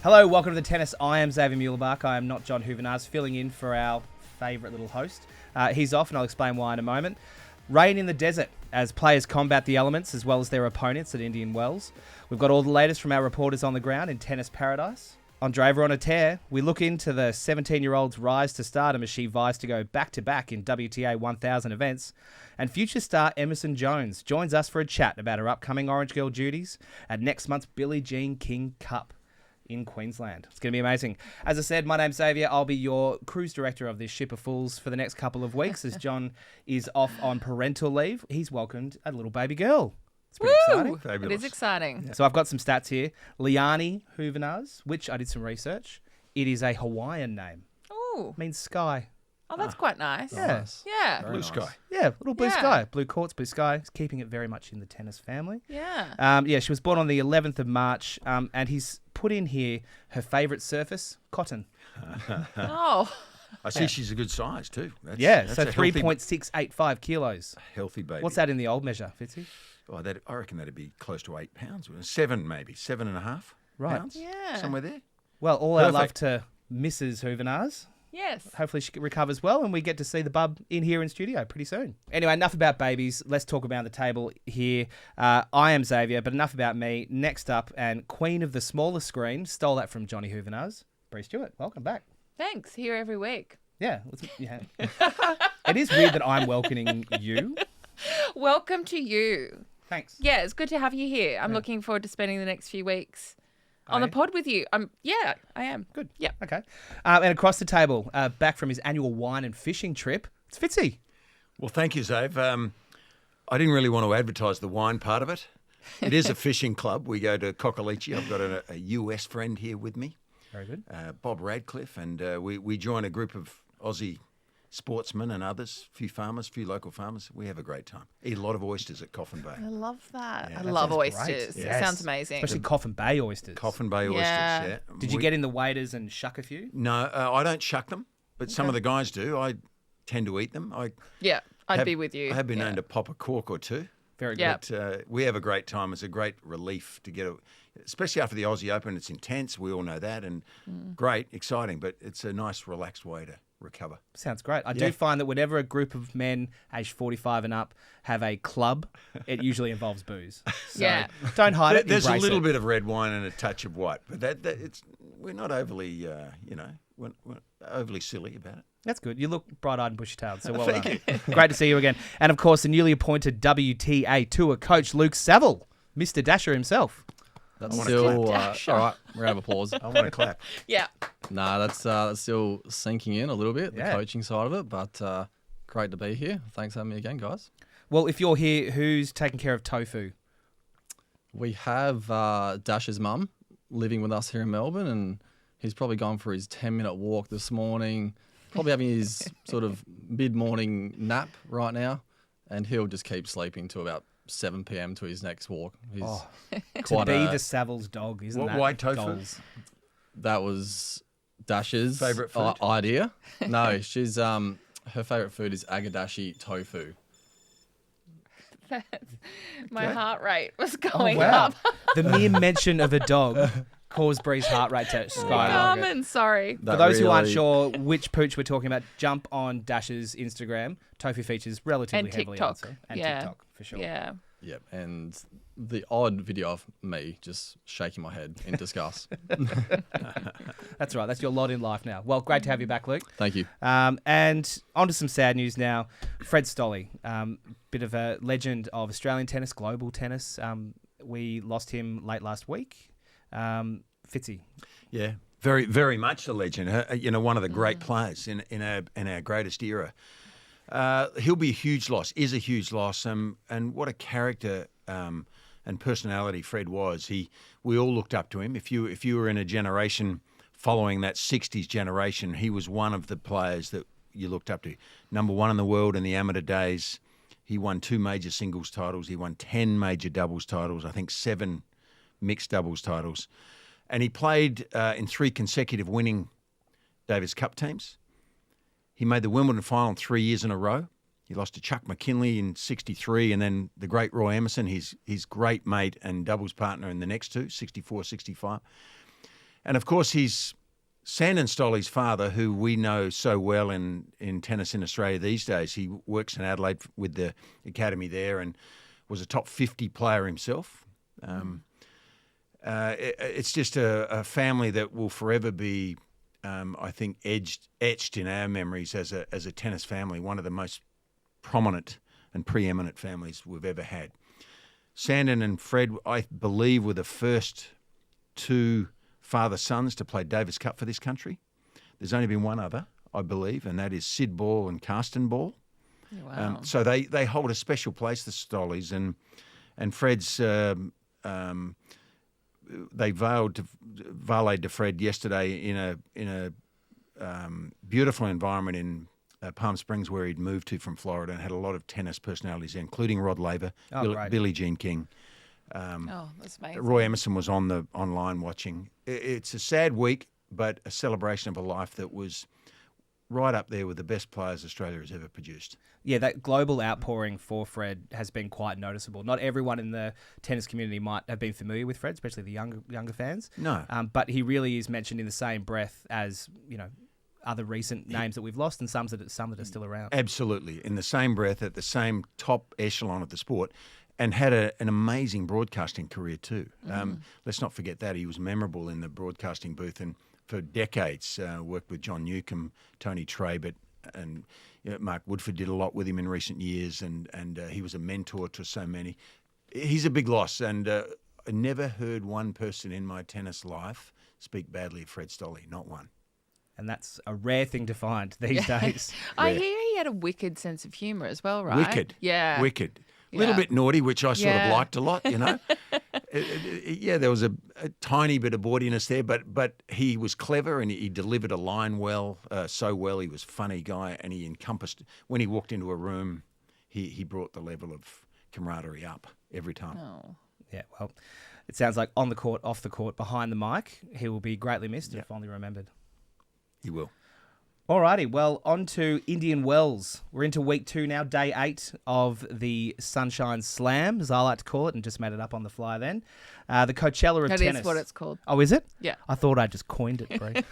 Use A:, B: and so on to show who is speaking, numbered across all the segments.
A: Hello, welcome to the tennis. I am Xavier Muhlebach. I am not John Hoovenars, filling in for our favourite little host. He's off, and I'll explain why in a moment. Rain in the desert as players combat the elements as well as their opponents at Indian Wells. We've got all the latest from our reporters on the ground in tennis paradise. Andreeva on a tear. We look into the 17-year-old's rise to stardom as she vies to go back-to-back in WTA 1000 events. And future star Emerson Jones joins us for a chat about her upcoming Orange Girl duties at next month's Billie Jean King Cup in Queensland. It's going to be amazing. As I said, my name's Xavier. I'll be your cruise director of this ship of fools for the next couple of weeks as John is off on parental leave. He's welcomed a little baby girl. It's pretty exciting.
B: Fabulous.
C: It is exciting.
A: So I've got some stats here. Liani Hoovenars, which I did some research. It is a Hawaiian name.
C: Oh,
A: It means sky.
C: that's quite nice.
A: Yeah.
C: Yeah.
B: Blue sky.
A: Yeah, little blue
C: Yeah.
A: sky. Blue courts, blue sky. It's keeping it very much in the tennis family.
C: Yeah.
A: She was born on the 11th of March, and he's put in here her favourite surface, cotton.
C: Oh,
B: I see she's a good size too. That's
A: So
B: a healthy-
A: 3.685 kilos.
B: healthy baby.
A: What's that in the old measure, Fitzy?
B: Oh, I reckon that'd be close to 8 pounds. 7 maybe, 7.5
A: Right.
B: pounds.
C: Yeah.
B: Somewhere there.
A: Well, all our love
B: Perfect.
A: to Mrs. Hoovenars.
C: yes.
A: Hopefully she recovers well and we get to see the bub in here in studio pretty soon. Anyway, enough about babies. Let's talk about the table here. I am Xavier, but enough about me. Next up, and queen of the smaller screen, stole that from Johnny Hoovenars, Brie Stewart. Welcome back.
C: Thanks. Here every week.
A: Yeah. It is weird that I'm welcoming you.
C: Welcome to you.
A: Thanks.
C: Yeah, it's good to have you here. I'm looking forward to spending the next few weeks on
A: Are
C: the
A: you?
C: pod with you. I am.
A: Good.
C: Yeah.
A: Okay. And across the table, back from his annual wine and fishing trip, it's Fitzy.
B: Well, thank you, Zave. I didn't really want to advertise the wine part of it. It is a fishing club. We go to Cockalichi. I've got a US friend here with me,
A: Very good.
B: Bob Radcliffe, and we join a group of Aussie sportsmen and others, a few farmers, a few local farmers. We have a great time. Eat a lot of oysters at Coffin Bay.
C: I love that.
B: Yeah,
C: I
B: that
C: love
A: sounds great.
C: oysters.
A: Yes.
C: It sounds amazing.
A: Especially Coffin Bay oysters.
B: Coffin Bay oysters,
C: Yeah.
B: yeah.
A: Did you get in the waders and shuck a few?
B: No, I don't shuck them, but some of the guys do. I tend to eat them.
C: Yeah, I'd
B: have-
C: be with you.
B: I have been
C: Yeah.
B: known to pop a cork or two.
A: Very good.
C: Yeah.
B: But we have a great time. It's a great relief to get especially after the Aussie Open. It's intense. We all know that, and great, exciting. But it's a nice, relaxed way to recover.
A: Sounds great. I do find that whenever a group of men aged 45 and up have a club, it usually involves booze. So
C: Yeah.
A: don't hide it.
B: There's a
A: embrace
B: little
A: it.
B: bit of red wine and a touch of white, but we're not overly, we're overly silly about it.
A: That's good. You look bright-eyed and bushy-tailed, so well done. Great to see you again. And, of course, the newly appointed WTA Tour coach, Luke Saville, Mr. Dasher himself.
D: That's
B: wanna
D: still
C: clap.
D: all right. Round of applause.
B: I want to clap.
C: Yeah.
D: Nah, that's still sinking in a little bit, the
A: Yeah.
D: coaching side of it. But great to be here. Thanks for having me again, guys.
A: Well, if you're here, who's taking care of Tofu?
D: We have Dash's mum living with us here in Melbourne, and he's probably gone for his 10-minute walk this morning. Probably having his sort of mid-morning nap right now, and he'll just keep sleeping till about 7 p.m. to his next walk. He's
A: To
D: quite
A: be
D: a-
A: the Saville's dog, isn't
B: What
A: that?
B: white tofu?
A: goals?
D: That was Dash's
B: Favourite food?
D: idea. No, she's her favourite food is agadashi tofu.
C: My heart rate was
A: Oh,
C: going
A: wow.
C: up.
A: The mere mention of a dog caused Bree's heart rate to skyrocket.
C: Carmen, sorry.
A: For those who aren't sure which pooch we're talking about, jump on Dash's Instagram. Tofu features relatively
C: And
A: heavily
C: TikTok.
A: on so, and
C: Yeah.
A: TikTok, for sure.
C: Yeah.
D: Yep, and the odd video of me just shaking my head in disgust.
A: That's right. That's your lot in life now. Well, great to have you back, Luke.
D: Thank you.
A: And on to some sad news now. Fred Stolle, bit of a legend of Australian tennis, global tennis. We lost him late last week. Fitzy.
B: Yeah, very, very much a legend. One of the great players in our greatest era. He'll be a huge loss. Is a huge loss. And what a character and personality Fred was. We all looked up to him. If you were in a generation following that 60s generation, he was one of the players that you looked up to. Number one in the world in the amateur days. He won 2 major singles titles. He won 10 major doubles titles. I think 7 mixed doubles titles. And he played in 3 consecutive winning Davis Cup teams. He made the Wimbledon final 3 years in a row. He lost to Chuck McKinley in '63, and then the great Roy Emerson, his great mate and doubles partner in the next 2, 64, 65. And of course, he's Sandon Stolly's father, who we know so well in tennis in Australia these days. He works in Adelaide with the academy there and was a top 50 player himself. It's just a family that will forever be, I think, etched in our memories as a tennis family, one of the most prominent and preeminent families we've ever had. Sandon and Fred, I believe, were the first two father-sons to play Davis Cup for this country. There's only been one other, I believe, and that is Sid Ball and Karsten Ball.
C: Wow.
B: So they hold a special place, the Stollys, and Fred's they valeed to Fred yesterday in a beautiful environment in Palm Springs, where he'd moved to from Florida, and had a lot of tennis personalities, including Rod Laver, Billie Jean King.
C: That's amazing.
B: Roy Emerson was online watching. It's a sad week, but a celebration of a life that was right up there with the best players Australia has ever produced.
A: Yeah, that global outpouring for Fred has been quite noticeable. Not everyone in the tennis community might have been familiar with Fred, especially the younger fans.
B: No.
A: But he really is mentioned in the same breath as, other recent names that we've lost, and some that are still around.
B: Absolutely. In the same breath, at the same top echelon of the sport, and had an amazing broadcasting career too. Let's not forget that. He was memorable in the broadcasting booth, and for decades worked with John Newcombe, Tony Trabert, and Mark Woodford did a lot with him in recent years, and he was a mentor to so many. He's a big loss, and I never heard one person in my tennis life speak badly of Fred Stolle, not one.
A: And that's a rare thing to find these days.
C: I hear he had a wicked sense of humour as well, right?
B: Wicked.
C: Yeah.
B: Wicked. A little bit naughty, which I sort of liked a lot, there was a tiny bit of bawdiness there, but he was clever and he delivered a line well, so well. He was a funny guy, and he encompassed, when he walked into a room, he brought the level of camaraderie up every time.
C: Oh.
A: Yeah, well, it sounds like on the court, off the court, behind the mic, he will be greatly missed and fondly remembered.
B: He will.
A: Alrighty, well, on to Indian Wells. We're into week 2 now, day 8 of the Sunshine Slam, as I like to call it, and just made it up on the fly then. The Coachella of tennis.
C: That is what it's called.
A: Oh, is it?
C: Yeah.
A: I thought I just coined it, Brie.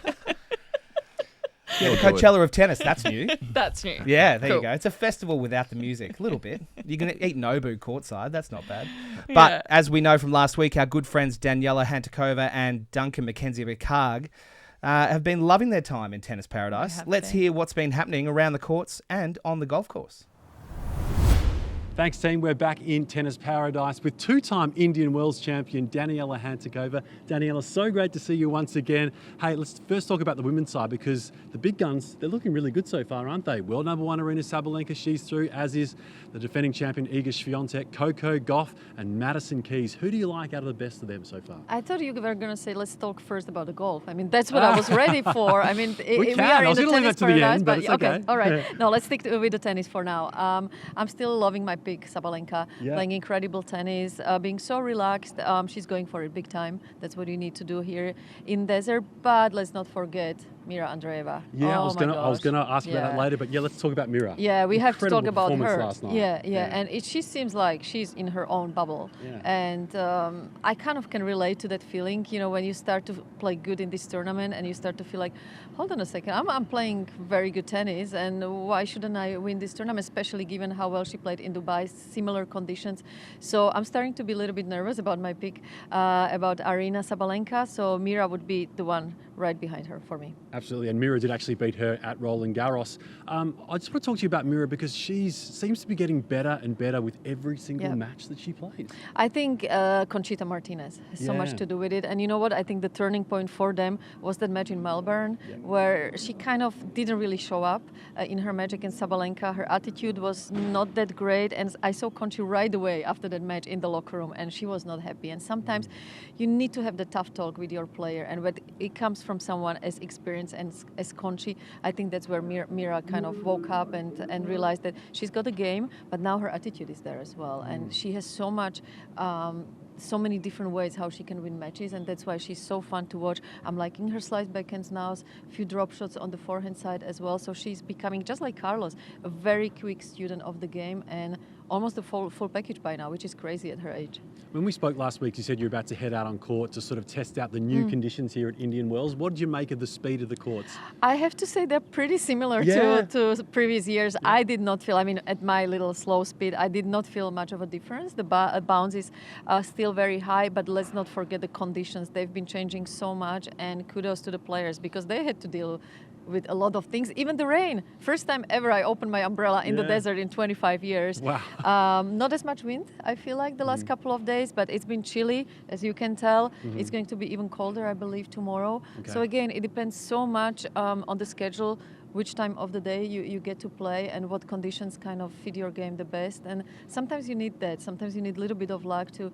A: Yeah, the Coachella of tennis, that's new.
C: That's new.
A: Yeah, there
C: Cool.
A: you go. It's a festival without the music, a little bit. You can eat Nobu courtside, that's not bad. But as we know from last week, our good friends Daniela, Hantuchova and Duncan, McKenzie-McHarg have been loving their time in tennis paradise. Let's hear what's been happening around the courts and on the golf course.
E: Thanks, team. We're back in tennis paradise with two-time Indian Wells champion Daniela Hantuchova. Daniela, so great to see you once again. Hey, let's first talk about the women's side, because the big guns, they're looking really good so far, aren't they? World number 1 Aryna Sabalenka, she's through, as is the defending champion Iga Swiatek, Coco Gauff and Madison Keys. Who do you like out of the best of them so far?
F: I thought you were going to say, let's talk first about the golf. I mean, that's what I was ready for. I mean,
E: we
F: are
E: I
F: in
E: was
F: the
E: going to leave
F: tennis
E: that to the
F: paradise,
E: end, but it's okay.
F: All right. No, let's stick with the tennis for now. I'm still loving my pick, Sabalenka, playing incredible tennis, being so relaxed. She's going for it big time. That's what you need to do here in desert. But let's not forget Mirra Andreeva.
E: Yeah, I was going to ask about that later, but let's talk about Mirra.
F: Yeah, we have to talk about her.
E: Last night.
F: Yeah. And she seems like she's in her own bubble.
E: Yeah.
F: And I kind of can relate to that feeling, when you start to play good in this tournament and you start to feel like, hold on a second, I'm playing very good tennis, and why shouldn't I win this tournament, especially given how well she played in Dubai, similar conditions. So I'm starting to be a little bit nervous about my pick about Aryna Sabalenka. So Mirra would be the one right behind her for me.
E: Absolutely, and Mirra did actually beat her at Roland Garros. I just want to talk to you about Mirra, because she seems to be getting better and better with every single match that she plays.
F: I think Conchita Martinez has so much to do with it. And you know what? I think the turning point for them was that match in Melbourne, where she kind of didn't really show up in her match against Sabalenka. Her attitude was not that great, and I saw Conchi right away after that match in the locker room, and she was not happy. And sometimes you need to have the tough talk with your player, and when it comes from someone as experienced as Conchi, I think that's where Mirra kind of woke up and realized that she's got a game, but now her attitude is there as well, and she has so much. So many different ways how she can win matches, and that's why she's so fun to watch. I'm liking her slice backhands now, a few drop shots on the forehand side as well. So she's becoming, just like Carlos, a very quick student of the game, and almost the full package by now, which is crazy at her age.
E: When we spoke last week, you said you're about to head out on court to sort of test out the new conditions here at Indian Wells. What did you make of the speed of the courts?
F: I have to say they're pretty similar to previous years. Yeah. I did not feel, at my little slow speed, I did not feel much of a difference. The bounce is still very high, but let's not forget the conditions. They've been changing so much, and kudos to the players because they had to deal with a lot of things, even the rain. First time ever I opened my umbrella in the desert in 25 years.
E: Wow.
F: Not as much wind, I feel like, the last couple of days, but it's been chilly, as you can tell. It's going to be even colder, I believe, tomorrow.
E: Okay.
F: So again, it depends so much on the schedule, which time of the day you get to play and what conditions kind of fit your game the best. And sometimes you need that. Sometimes you need a little bit of luck to,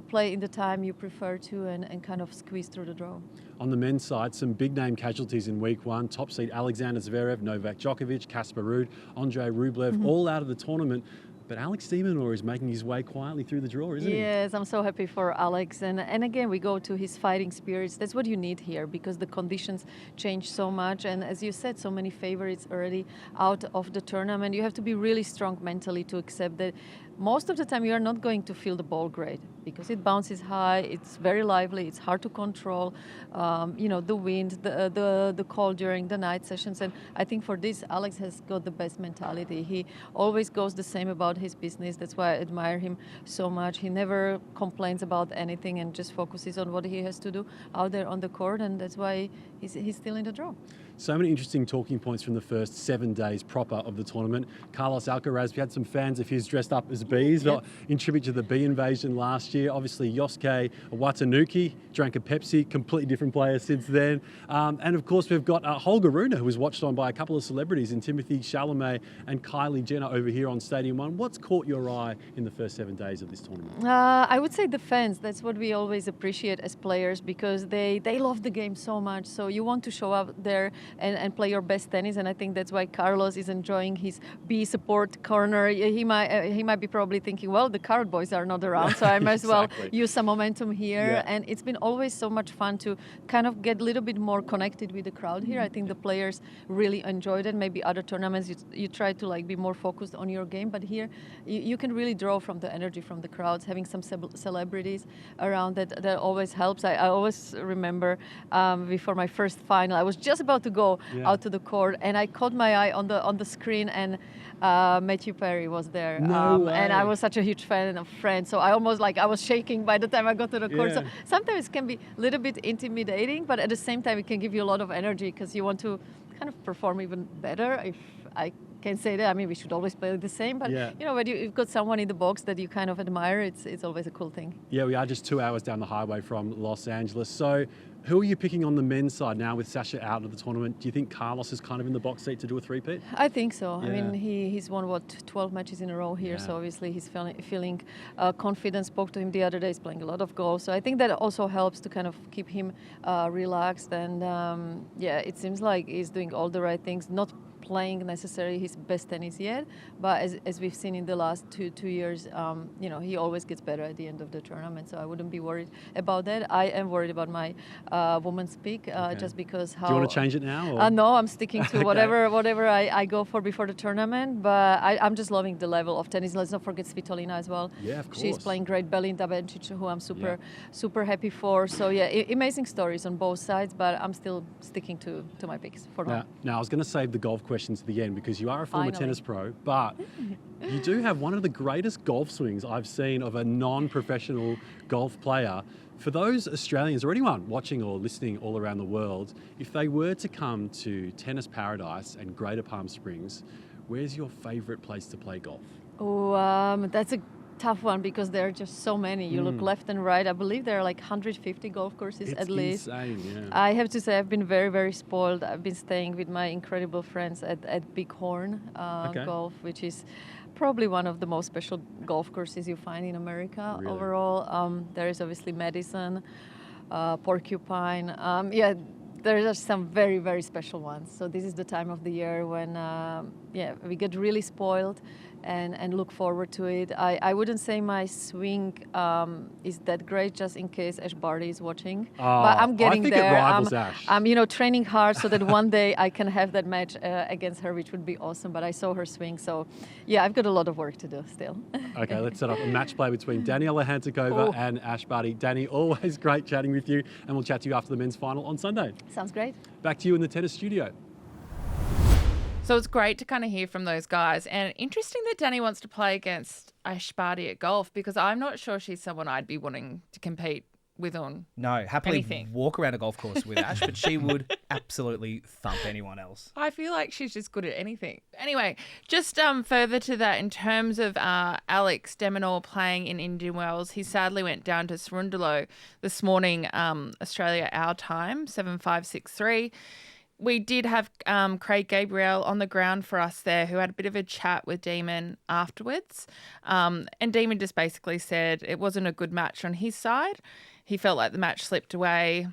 F: play in the time you prefer to and kind of squeeze through the draw.
E: On the men's side, some big-name casualties in week one. Top seed Alexander Zverev, Novak Djokovic, Casper Ruud, Andrei Rublev, all out of the tournament. But Alex de Minaur is making his way quietly through the draw, isn't he?
F: Yes, I'm so happy for Alex. And again, we go to his fighting spirits. That's what you need here because the conditions change so much. And as you said, so many favorites already out of the tournament. You have to be really strong mentally to accept that most of the time you are not going to feel the ball great because it bounces high, it's very lively, it's hard to control, the wind, the cold during the night sessions. And I think for this, Alex has got the best mentality. He always goes the same about his business. That's why I admire him so much. He never complains about anything and just focuses on what he has to do out there on the court. And that's why he's still in the draw.
E: So many interesting talking points from the first 7 days proper of the tournament. Carlos Alcaraz, we had some fans of his dressed up as bees, in tribute to the bee invasion last year. Obviously, Yosuke Watanuki drank a Pepsi, completely different player since then. And of course, we've got Holger Rune, who was watched on by a couple of celebrities in Timothy Chalamet and Kylie Jenner over here on Stadium 1. What's caught your eye in the first 7 days of this tournament?
F: I would say the fans. That's what we always appreciate as players because they love the game so much. So you want to show up there and play your best tennis, and I think that's why Carlos is enjoying his B support corner. He might be probably thinking, well, the Card Boys are not around, so I might as well use some momentum here. Yeah. And it's been always so much fun to kind of get a little bit more connected with the crowd here. I think the players really enjoyed it. Maybe other tournaments you try to be more focused on your game, but here you can really draw from the energy from the crowds. Having some celebrities around that always helps. I always remember before my first final, I was just about to go out to the court, and I caught my eye on the screen, and Matthew Perry was there.
E: No way.
F: And I was such a huge fan of Friends, so I almost I was shaking by the time I got to the court. So sometimes it can be a little bit intimidating, but at the same time it can give you a lot of energy because you want to kind of perform even better, if I can say that. We should always play the same, but when you've got someone in the box that you kind of admire, it's always a cool thing.
E: Yeah, we are just 2 hours down the highway from Los Angeles. So who are you picking on the men's side now with Sasha out of the tournament? Do you think Carlos is kind of in the box seat to do a three-peat?
F: I think so.
E: Yeah.
F: He's won, 12 matches in a row here, so obviously he's feeling confident. Spoke to him the other day, he's playing a lot of golf, so I think that also helps to kind of keep him relaxed. And it seems like he's doing all the right things, not playing necessarily his best tennis yet, but as we've seen in the last two years, he always gets better at the end of the tournament, so I wouldn't be worried about that. I am worried about my women's pick, just because how...
E: Do you want to change it now? Or?
F: No, I'm sticking to whatever I go for before the tournament, but I'm just loving the level of tennis. Let's not forget Svitolina as well.
E: Yeah, of course.
F: She's playing great. Belinda Bencic, who I'm super happy for. So amazing stories on both sides, but I'm still sticking to my picks for now.
E: Now, I was going to save the golf questions to the end because you are a former tennis pro, but you do have one of the greatest golf swings I've seen of a non-professional golf player. For those Australians or anyone watching or listening all around the world, if they were to come to Tennis Paradise and Greater Palm Springs, where's your favourite place to play golf?
F: That's a tough one because there are just so many. You look left and right. I believe there are 150 golf courses at least.
E: It's insane,
F: I have to say I've been very, very spoiled. I've been staying with my incredible friends at Bighorn Golf, which is probably one of the most special golf courses you find in America.
E: Really?
F: Overall. There is obviously Madison, Porcupine. There are some very, very special ones. So this is the time of the year when we get really spoiled. and look forward to it. I wouldn't say my swing is that great, just in case Ash Barty is watching. But I'm getting
E: I think
F: there.
E: It rivals Ash.
F: I'm training hard so that one day I can have that match against her, which would be awesome. But I saw her swing, so yeah, I've got a lot of work to do still.
E: Okay, let's set up a match play between Daniela Hantuchova and Ash Barty. Danny, always great chatting with you, and we'll chat to you after the men's final on Sunday.
F: Sounds great.
E: Back to you in the tennis studio.
C: So it's great to kind of hear from those guys. And interesting that Danny wants to play against Ash Barty at golf, because I'm not sure she's someone I'd be wanting to compete with on
A: happily
C: anything.
A: Walk around a golf course with Ash, but she would absolutely thump anyone else.
C: I feel like she's just good at anything. Anyway, just further to that, in terms of Alex de Minaur playing in Indian Wells, he sadly went down to Cerundolo this morning, Australia our time, 7:563. We did have Craig Gabriel on the ground for us there, who had a bit of a chat with Demon afterwards. And Demon just basically said it wasn't a good match on his side. He felt like the match slipped away,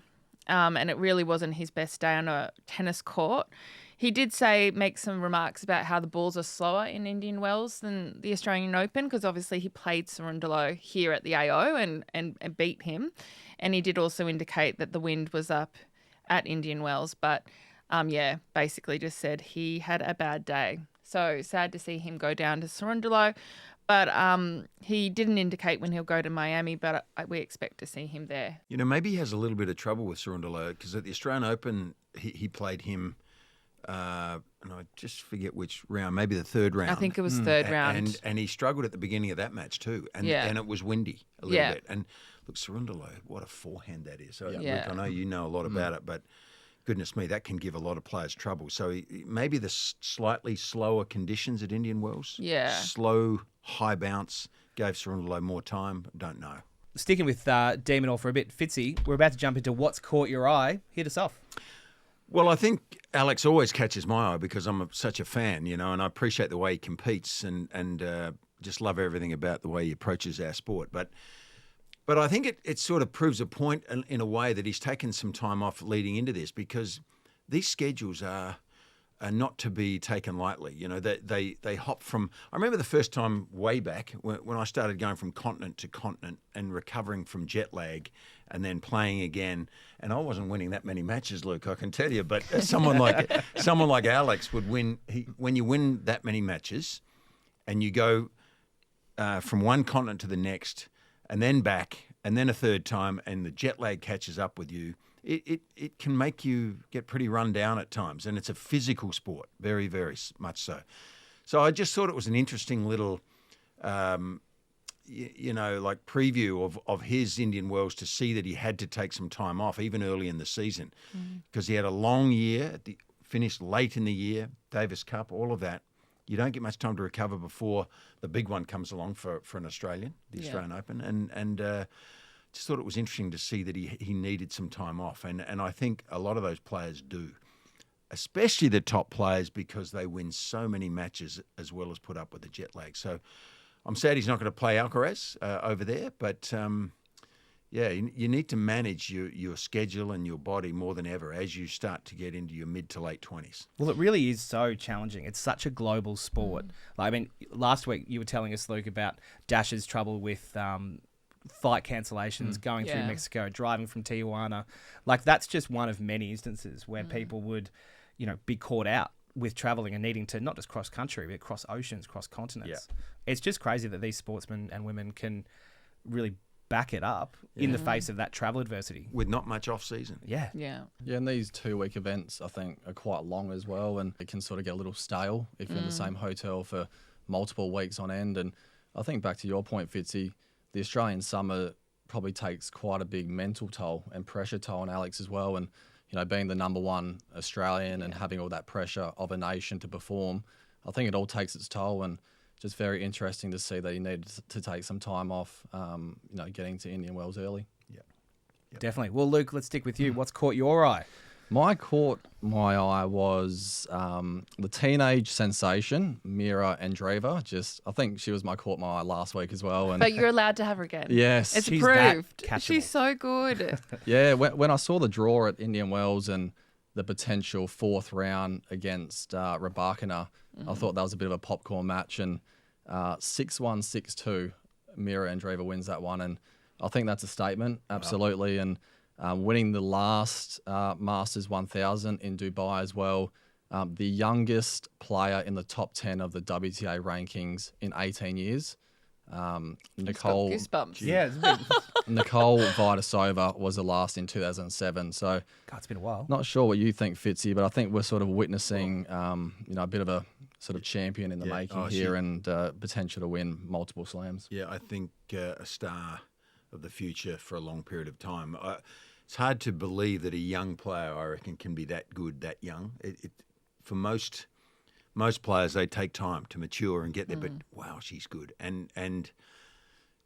C: and it really wasn't his best day on a tennis court. He did make some remarks about how the balls are slower in Indian Wells than the Australian Open, because obviously he played Cerundolo here at the AO and beat him. And he did also indicate that the wind was up at Indian Wells, but basically just said he had a bad day. So sad to see him go down to Cerundolo. But he didn't indicate when he'll go to Miami, but we expect to see him there.
B: Maybe he has a little bit of trouble with Cerundolo, because at the Australian Open, he played him, and I just forget which round, maybe the third round.
C: I think it was third round.
B: And he struggled at the beginning of that match too, and it was windy a little bit. And look, Cerundolo, what a forehand that is. So, Luke, I know you know a lot about it, but goodness me, that can give a lot of players trouble. So maybe the slightly slower conditions at Indian Wells, slow, high bounce, gave Cerundolo more time. Don't know.
A: Sticking with de Minaur for a bit, Fitzy, we're about to jump into what's caught your eye. Hit us off.
B: Well, I think Alex always catches my eye because I'm such a fan, and I appreciate the way he competes and just love everything about the way he approaches our sport. But I think it sort of proves a point in a way that he's taken some time off leading into this, because these schedules are not to be taken lightly. They hop from... I remember the first time way back when I started going from continent to continent and recovering from jet lag and then playing again. And I wasn't winning that many matches, Luke, I can tell you. But someone like Alex would win. When you win that many matches and you go from one continent to the next and then back and then a third time and the jet lag catches up with you, it can make you get pretty run down at times, and it's a physical sport, very, very much so. So I just thought it was an interesting little, preview of his Indian Wells, to see that he had to take some time off even early in the season, because he had a long year, finished late in the year, Davis Cup, all of that. You don't get much time to recover before the big one comes along for an Australian, the Australian Open, and just thought it was interesting to see that he needed some time off. And I think a lot of those players do, especially the top players, because they win so many matches as well as put up with the jet lag. So I'm sad he's not going to play Alcaraz over there. But, you need to manage your schedule and your body more than ever as you start to get into your mid to late 20s.
A: Well, it really is so challenging. It's such a global sport. Last week you were telling us, Luke, about Dash's trouble with... flight cancellations, going through Mexico, driving from Tijuana. That's just one of many instances where people would, be caught out with traveling and needing to not just cross country, but cross oceans, cross continents. Yeah. It's just crazy that these sportsmen and women can really back it up in the face of that travel adversity.
B: With not much off season.
A: Yeah.
D: Yeah, and these 2-week events, I think, are quite long as well, and it can sort of get a little stale if you're in the same hotel for multiple weeks on end. And I think back to your point, Fitzy, the Australian summer probably takes quite a big mental toll and pressure toll on Alex as well. And, being the number one Australian and having all that pressure of a nation to perform, I think it all takes its toll, and just very interesting to see that he needed to take some time off, getting to Indian Wells early.
B: Yeah.
A: Definitely. Well, Luke, let's stick with you. What's caught your eye?
D: Caught my eye was the teenage sensation, Mirra Andreeva. I think she was caught my eye last week as well. And
C: but you're allowed to have her again.
D: Yes.
C: It's
A: She's
C: proved.
A: that catchable.
C: She's so good.
D: Yeah, when I saw the draw at Indian Wells and the potential fourth round against Rybakina, I thought that was a bit of a popcorn match. And, 6-1, 6-2. Mirra Andreeva wins that one, and I think that's a statement, absolutely. And winning the last Masters 1000 in Dubai as well. The youngest player in the top 10 of the WTA rankings in 18 years. Nicole
C: Goosebumps.
A: Yeah, it's a bit,
D: Nicole Vidasova was the last in 2007. So
A: God, it's been a while.
D: not sure what you think, Fitzy, but I think we're sort of witnessing a bit of a sort of champion in the making here and potential to win multiple slams.
B: Yeah, I think a star of the future for a long period of time. It's hard to believe that a young player, I reckon, can be that good that young. For most players, they take time to mature and get there. But wow, she's good, and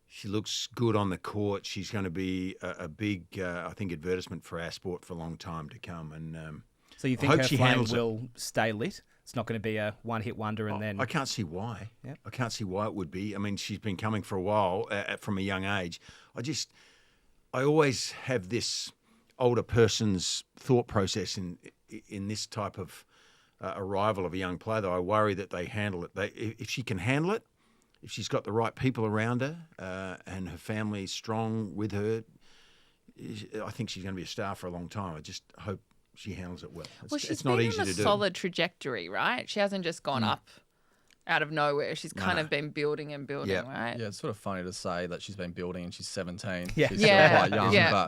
B: she looks good on the court. She's going to be a big, I think, advertisement for our sport for a long time to come. And
A: So you think her flame will stay lit? It's not going to be a one-hit wonder and then...
B: I can't see why.
A: Yep.
B: I can't see why it would be. I mean, she's been coming for a while from a young age. I always have this older person's thought process in this type of arrival of a young player, though. I worry that they handle it. If she can handle it, if she's got the right people around her and her family is strong with her, I think she's going to be a star for a long time. I just hope she handles it well.
C: She's been on a solid trajectory, right? She hasn't just gone up out of nowhere. She's kind of been building and building, right?
D: Yeah, it's sort of funny to say that she's been building and she's 17.
A: Yeah.
D: She's still quite young,
C: Yeah.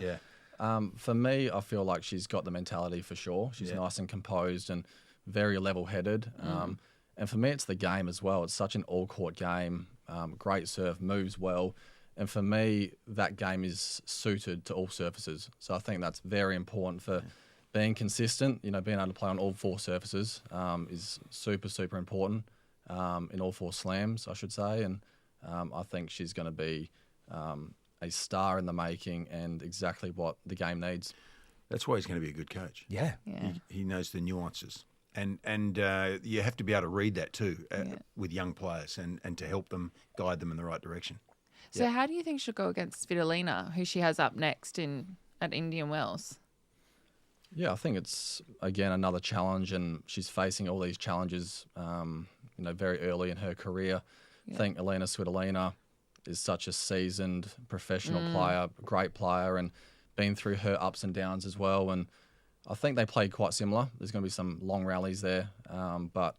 D: but for me, I feel like she's got the mentality for sure. She's nice and composed and very level-headed. And for me, it's the game as well. It's such an all-court game. Great serve, moves well. And for me, that game is suited to all surfaces. So I think that's very important for being consistent. Being able to play on all four surfaces is super, super important in all four slams, I should say. And I think she's going to be a star in the making and exactly what the game needs.
B: That's why he's going to be a good coach.
A: Yeah.
B: He knows the nuances. And you have to be able to read that too with young players and to help them, guide them in the right direction.
C: So how do you think she'll go against Svitolina, who she has up next at Indian Wells?
D: Yeah, I think it's, again, another challenge, and she's facing all these challenges, very early in her career. I think Aryna Svitolina is such a seasoned professional player, great player, and been through her ups and downs as well. And I think they play quite similar. There's going to be some long rallies there. But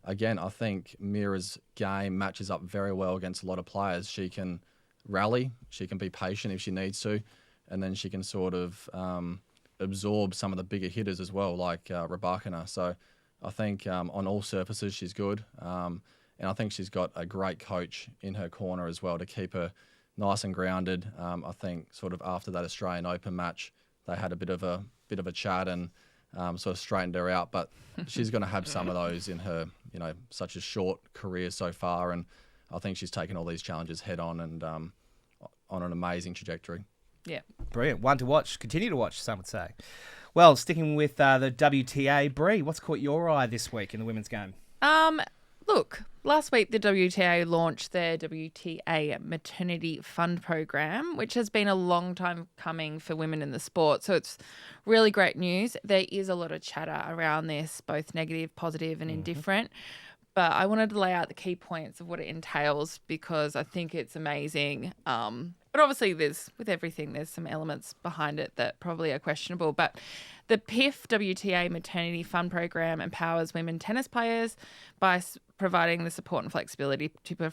D: again, I think Mirra's game matches up very well against a lot of players. She can rally, she can be patient if she needs to, and then she can sort of absorb some of the bigger hitters as well, like Rybakina. So I think on all surfaces she's good. And I think she's got a great coach in her corner as well to keep her nice and grounded. I think sort of after that Australian Open match, they had a bit of a chat and sort of straightened her out. But she's going to have some of those in her, such a short career so far. And I think she's taken all these challenges head on and on an amazing trajectory.
C: Yeah.
A: Brilliant. One to watch. Continue to watch, some would say. Well, sticking with the WTA, Brie, what's caught your eye this week in the women's game?
C: Look, last week the WTA launched their WTA Maternity Fund Program, which has been a long time coming for women in the sport. So it's really great news. There is a lot of chatter around this, both negative, positive and indifferent. But I wanted to lay out the key points of what it entails because I think it's amazing. But obviously with everything, there's some elements behind it that probably are questionable. But the PIF WTA Maternity Fund Program empowers women tennis players by providing the support and flexibility to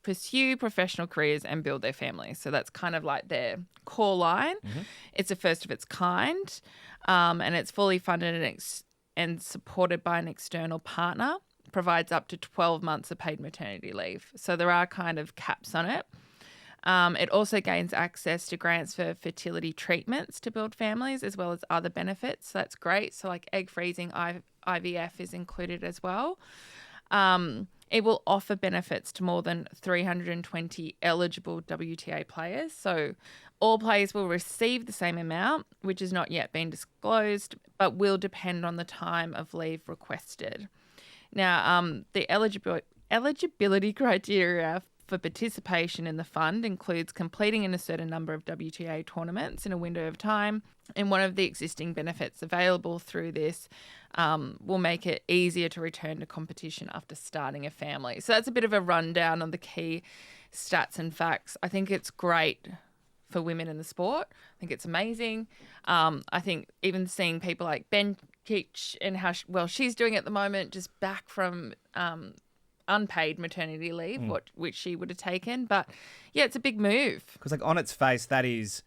C: pursue professional careers and build their families. So that's kind of like their core line. It's a first of its kind, and it's fully funded and supported by an external partner. Provides up to 12 months of paid maternity leave. So there are kind of caps on it. It also gains access to grants for fertility treatments to build families as well as other benefits. So that's great. So like egg freezing, IVF is included as well. It will offer benefits to more than 320 eligible WTA players. So all players will receive the same amount, which has not yet been disclosed, but will depend on the time of leave requested. Now, the eligibility criteria for participation in the fund includes completing in a certain number of WTA tournaments in a window of time. And one of the existing benefits available through this will make it easier to return to competition after starting a family. So that's a bit of a rundown on the key stats and facts. I think it's great for women in the sport. I think it's amazing. I think even seeing people like Ben Keach and how well she's doing at the moment, just back from unpaid maternity leave, which she would have taken. But yeah, it's a big move.
A: Because like on its face, that is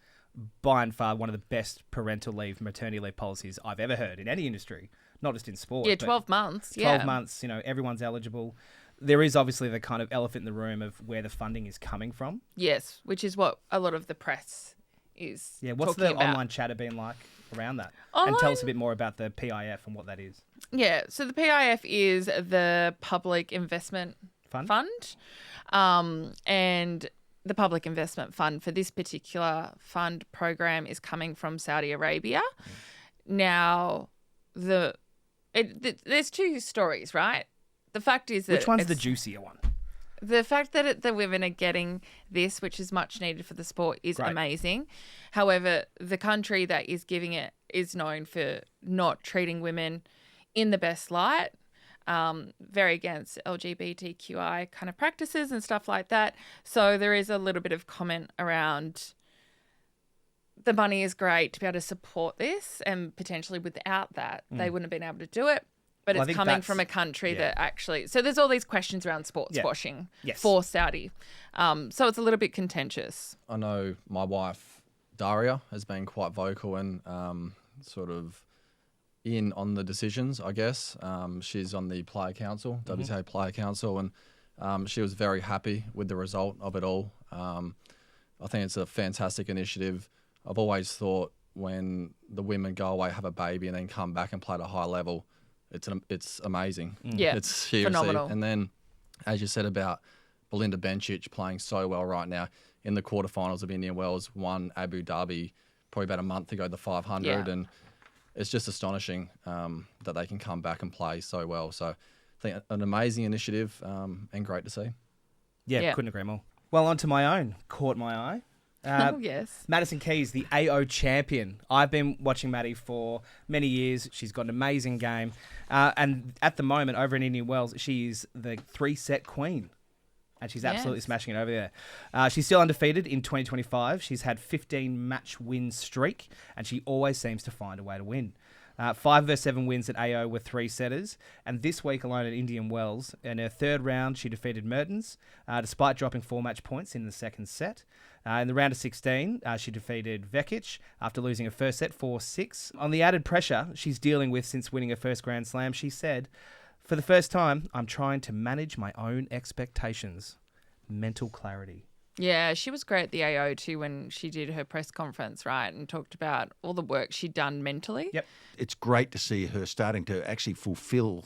A: by and far one of the best parental leave, maternity leave policies I've ever heard in any industry, not just in sport.
C: Yeah, 12 months.
A: 12 months, everyone's eligible. There is obviously the kind of elephant in the room of where the funding is coming from.
C: Yes, which is what a lot of the press is
A: what's
C: talking
A: the
C: about.
A: online chatter been like around that? And tell us a bit more about the PIF and what that is.
C: Yeah, so the PIF is the Public Investment Fund. And the Public Investment Fund for this particular fund program is coming from Saudi Arabia. Now, there's two stories, right? The fact is that...
A: Which one's the juicier one?
C: The fact that the women are getting this, which is much needed for the sport, is amazing. However, the country that is giving it is known for not treating women in the best light, very against LGBTQI kind of practices and stuff like that. So there is a little bit of comment around the money is great to be able to support this, and potentially without that, they wouldn't have been able to do it. But it's coming from a country that actually... So there's all these questions around sports washing for Saudi. So it's a little bit contentious.
D: I know my wife, Daria, has been quite vocal and sort of in on the decisions, I guess. She's on the player council, WTA player council, and she was very happy with the result of it all. I think it's a fantastic initiative. I've always thought when the women go away, have a baby, and then come back and play at a high level, it's amazing.
C: Yeah,
D: it's seriously
C: phenomenal.
D: And then, as you said about Belinda Bencic playing so well right now in the quarterfinals of Indian Wells, won Abu Dhabi probably about a month ago, the 500, and it's just astonishing that they can come back and play so well. So I think an amazing initiative and great to see.
A: Yeah, couldn't agree more. Well, on to my own. Caught my eye.
C: Yes.
A: Madison Keys, the AO champion. I've been watching Maddie for many years. She's got an amazing game. And at the moment, over in Indian Wells, she's the 3-set queen. And she's absolutely smashing it over there. She's still undefeated in 2025. She's had 15 match win streak, and she always seems to find a way to win. 5 of her 7 wins at AO were 3-setters, and this week alone at Indian Wells, in her third round, she defeated Mertens, despite dropping 4 match points in the second set. In the round of 16, she defeated Vekic after losing her first set 4-6. On the added pressure she's dealing with since winning her first Grand Slam, she said, "For the first time, I'm trying to manage my own expectations. Mental clarity."
C: Yeah, she was great at the AO too when she did her press conference, right, and talked about all the work she'd done mentally.
A: Yep.
B: It's great to see her starting to actually fulfil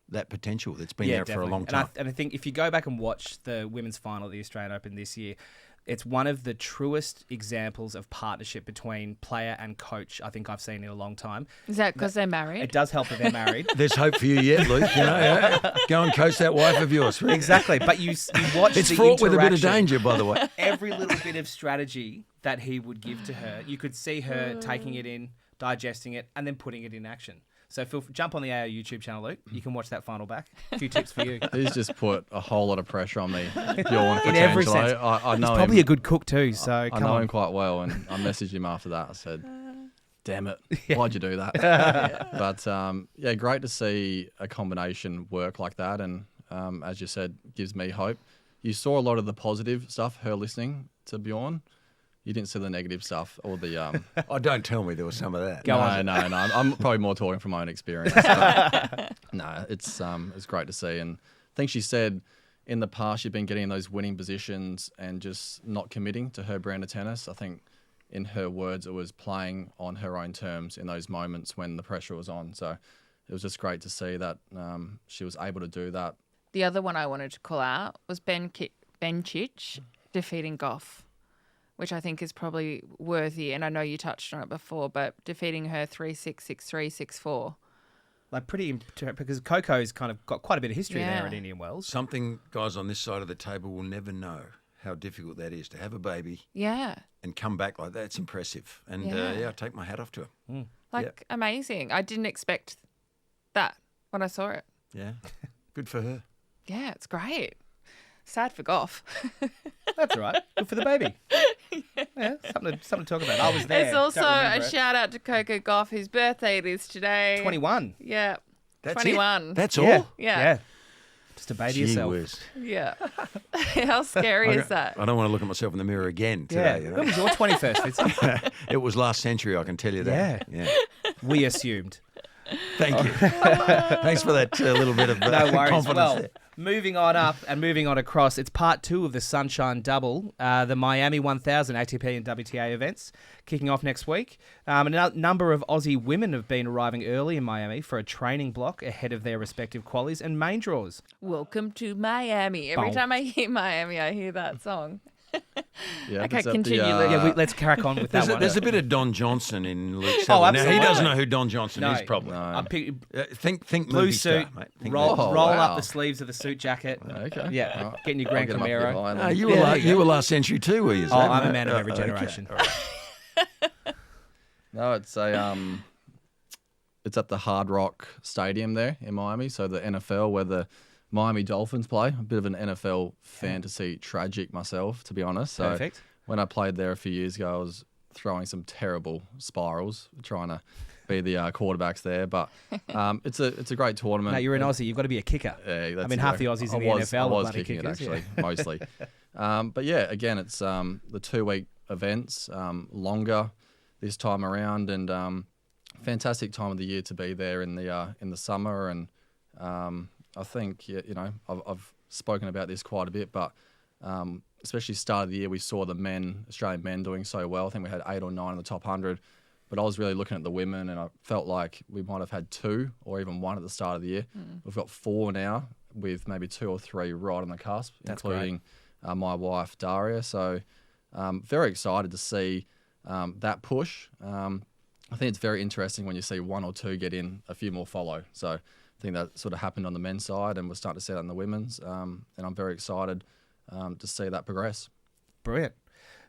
B: that potential that's been there for a long time.
A: And I think if you go back and watch the women's final at the Australian Open this year, it's one of the truest examples of partnership between player and coach I think I've seen in a long time.
C: Is that because they're married?
A: It does help that they're married.
B: There's hope for you yet, Luke. Go and coach that wife of yours.
A: Exactly. But you watch
B: It's
A: the
B: fraught with a bit of
A: interaction.
B: danger, by the way.
A: Every little bit of strategy that he would give to her, you could see her taking it in, digesting it, and then putting it in action. So jump on the AO YouTube channel, Luke. You can watch that final back. A few tips for you.
D: He's just put a whole lot of pressure on me. Bjorn,
A: In every sense.
D: I know
A: He's probably
D: him.
A: a good cook too, so
D: I
A: come
D: know
A: on.
D: him quite well, and I messaged him after that. I said, "Damn it, why'd you do that?" But great to see a combination work like that, and as you said, gives me hope. You saw a lot of the positive stuff. Her listening to Bjorn. You didn't see the negative stuff or the.
B: Oh, don't tell me there was some of that.
A: Go on.
D: No. I'm probably more talking from my own experience. But no, it's great to see, and I think she said in the past she'd been getting in those winning positions and just not committing to her brand of tennis. I think, in her words, it was playing on her own terms in those moments when the pressure was on. So it was just great to see that she was able to do that.
C: The other one I wanted to call out was Bencic defeating Goff, which I think is probably worthy. And I know you touched on it before, but defeating her 3-6, 6-3, 6-4.
A: Like because Coco's kind of got quite a bit of history there at Indian Wells.
B: Something guys on this side of the table will never know how difficult that is to have a baby.
C: Yeah.
B: And come back like that. It's impressive. And I take my hat off to her.
C: Amazing. I didn't expect that when I saw it.
B: Yeah. Good for her.
C: Yeah, it's great. Sad for Goff.
A: That's all right. Good for the baby. Yeah, something to talk about. I was there.
C: There's also a shout out to Coco Goff, whose birthday it is today.
A: 21.
C: Yeah.
B: That's
C: 21.
B: It? That's all?
C: Yeah.
A: Just a baby yourself.
B: Whiz.
C: Yeah. How scary is that?
B: I don't want to look at myself in the mirror again today. You know?
A: When was your 21st, Fitzy?
B: It was last century, I can tell you that. Yeah.
A: We assumed.
B: Thank you. Thanks for that little bit of
A: No worries.
B: confidence
A: Well,
B: there.
A: moving on up and moving on across, it's part 2 of the Sunshine Double, the Miami 1000 ATP and WTA events, kicking off next week. A number of Aussie women have been arriving early in Miami for a training block ahead of their respective qualies and main draws.
C: Welcome to Miami. Every time I hear Miami, I hear that song.
D: Yeah,
C: Okay,
D: it's at
C: continue,
D: the,
C: Luke.
A: Yeah, let's crack on with that one.
B: There's a bit of Don Johnson in Luke's
A: Oh,
B: album. Now, he
A: absolutely.
B: doesn't know who Don Johnson is, probably.
A: I pick
B: Think
A: blue
B: movie
A: suit,
B: star, mate. Think
A: roll
B: movie
D: Oh,
A: up
D: wow.
A: the sleeves of the suit jacket.
D: Okay.
A: Yeah,
D: All right.
A: getting your
D: I'll
A: Gran
D: get 'em up a bit
A: Camaro.
D: higher then.
B: star. You were last century too, were you?
A: Oh,
B: Zab,
A: I'm a
B: mate?
A: man of every
B: Okay,
A: generation.
B: all right.
D: No, it's it's at the Hard Rock Stadium there in Miami. So the NFL, where the Miami Dolphins play. A bit of an NFL fantasy tragic myself, to be honest. So
A: Perfect.
D: when I played there a few years ago, I was throwing some terrible spirals, trying to be the quarterbacks there. But it's a great tournament.
A: No, you're an Aussie. You've got to be a kicker.
D: Yeah, that's
A: half the Aussies in the NFL
D: I
A: are
D: was
A: bloody
D: kicking
A: kickers,
D: it actually, mostly. But yeah, again, it's the 2-week events, longer this time around, and fantastic time of the year to be there in the summer. And I think I've spoken about this quite a bit, but especially start of the year, we saw the Australian men doing so well. I think we had 8 or 9 in the top 100. But I was really looking at the women, and I felt like we might have had 2 or even 1 at the start of the year. We've got 4 now, with maybe 2 or 3 right on the cusp, including my wife, Daria. So very excited to see that push. I think it's very interesting when you see 1 or 2 get in, a few more follow. So I think that sort of happened on the men's side, and we're starting to see that in the women's. And I'm very excited to see that progress.
A: Brilliant.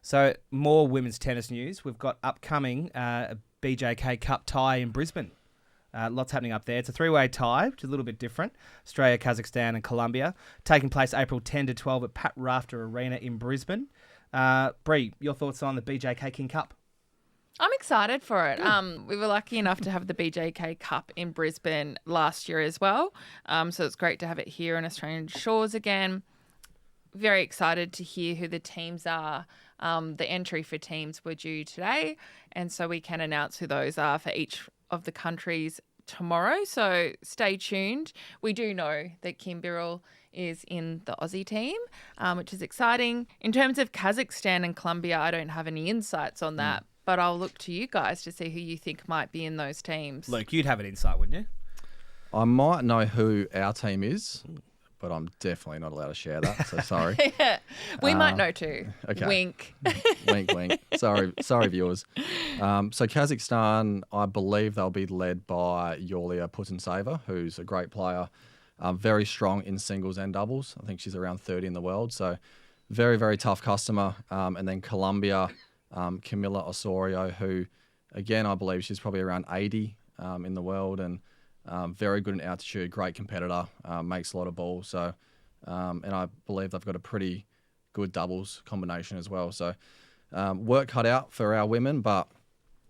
A: So more women's tennis news. We've got upcoming BJK Cup tie in Brisbane. Lots happening up there. It's a 3-way tie, which is a little bit different. Australia, Kazakhstan and Colombia. Taking place April 10 to 12 at Pat Rafter Arena in Brisbane. Brie, your thoughts on the BJK King Cup?
C: I'm excited for it. We were lucky enough to have the BJK Cup in Brisbane last year as well. So it's great to have it here on Australian shores again. Very excited to hear who the teams are. The entry for teams were due today, and so we can announce who those are for each of the countries tomorrow. So stay tuned. We do know that Kim Birrell is in the Aussie team, which is exciting. In terms of Kazakhstan and Colombia, I don't have any insights on that, but I'll look to you guys to see who you think might be in those teams.
A: Luke, you'd have an insight, wouldn't you?
D: I might know who our team is, but I'm definitely not allowed to share that, so sorry.
C: We might know too.
D: Okay.
C: Wink.
D: Wink, wink. Sorry, viewers. So Kazakhstan, I believe they'll be led by Yulia Putintseva, who's a great player, very strong in singles and doubles. I think she's around 30 in the world, so very, very tough customer. And then Colombia, Camila Osorio, who, again, I believe she's probably around 80 in the world, and very good in altitude, great competitor, makes a lot of balls. So, and I believe they've got a pretty good doubles combination as well. So, work cut out for our women, but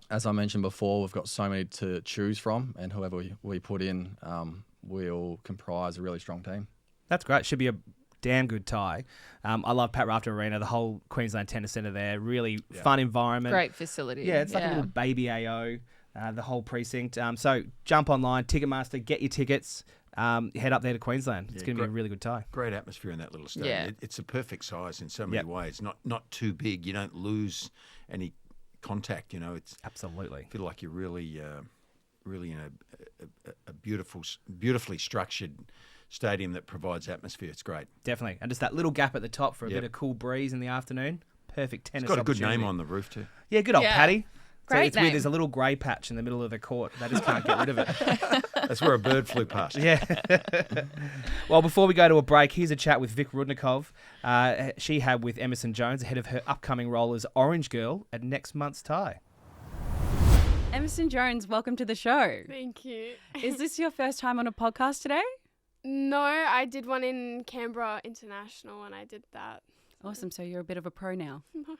D: as I mentioned before, we've got so many to choose from, and whoever we put in will comprise a really strong team.
A: That's great. Should be a damn good tie. I love Pat Rafter Arena, the whole Queensland Tennis Centre there. Really fun environment.
C: Great facility.
A: Yeah, it's like a little baby AO, the whole precinct. So jump online, Ticketmaster, get your tickets, head up there to Queensland. It's going to be a really good tie.
B: Great atmosphere in that little stadium.
C: Yeah.
B: It's a perfect size in so many ways. Not too big. You don't lose any contact. It's
A: Absolutely.
B: feel like you're really in a beautifully structured stadium that provides atmosphere. It's great.
A: Definitely. And just that little gap at the top for a bit of cool breeze in the afternoon. Perfect tennis
B: It's got a good
A: opportunity.
B: name on the roof too.
A: Yeah, good old Paddy. So
C: Great
A: it's weird.
C: name.
A: There's a little grey patch in the middle of the court. They just can't get rid of it.
B: That's where a bird flew past.
A: Yeah. Well, before we go to a break, here's a chat with Vic Rudnikov. She had with Emerson Jones ahead of her upcoming role as Orange Girl at next month's tie.
G: Emerson Jones, welcome to the show.
H: Thank you.
G: Is this your first time on a podcast today?
H: No, I did one in Canberra International and I did that.
G: Awesome. So you're a bit of a pro now.
H: No.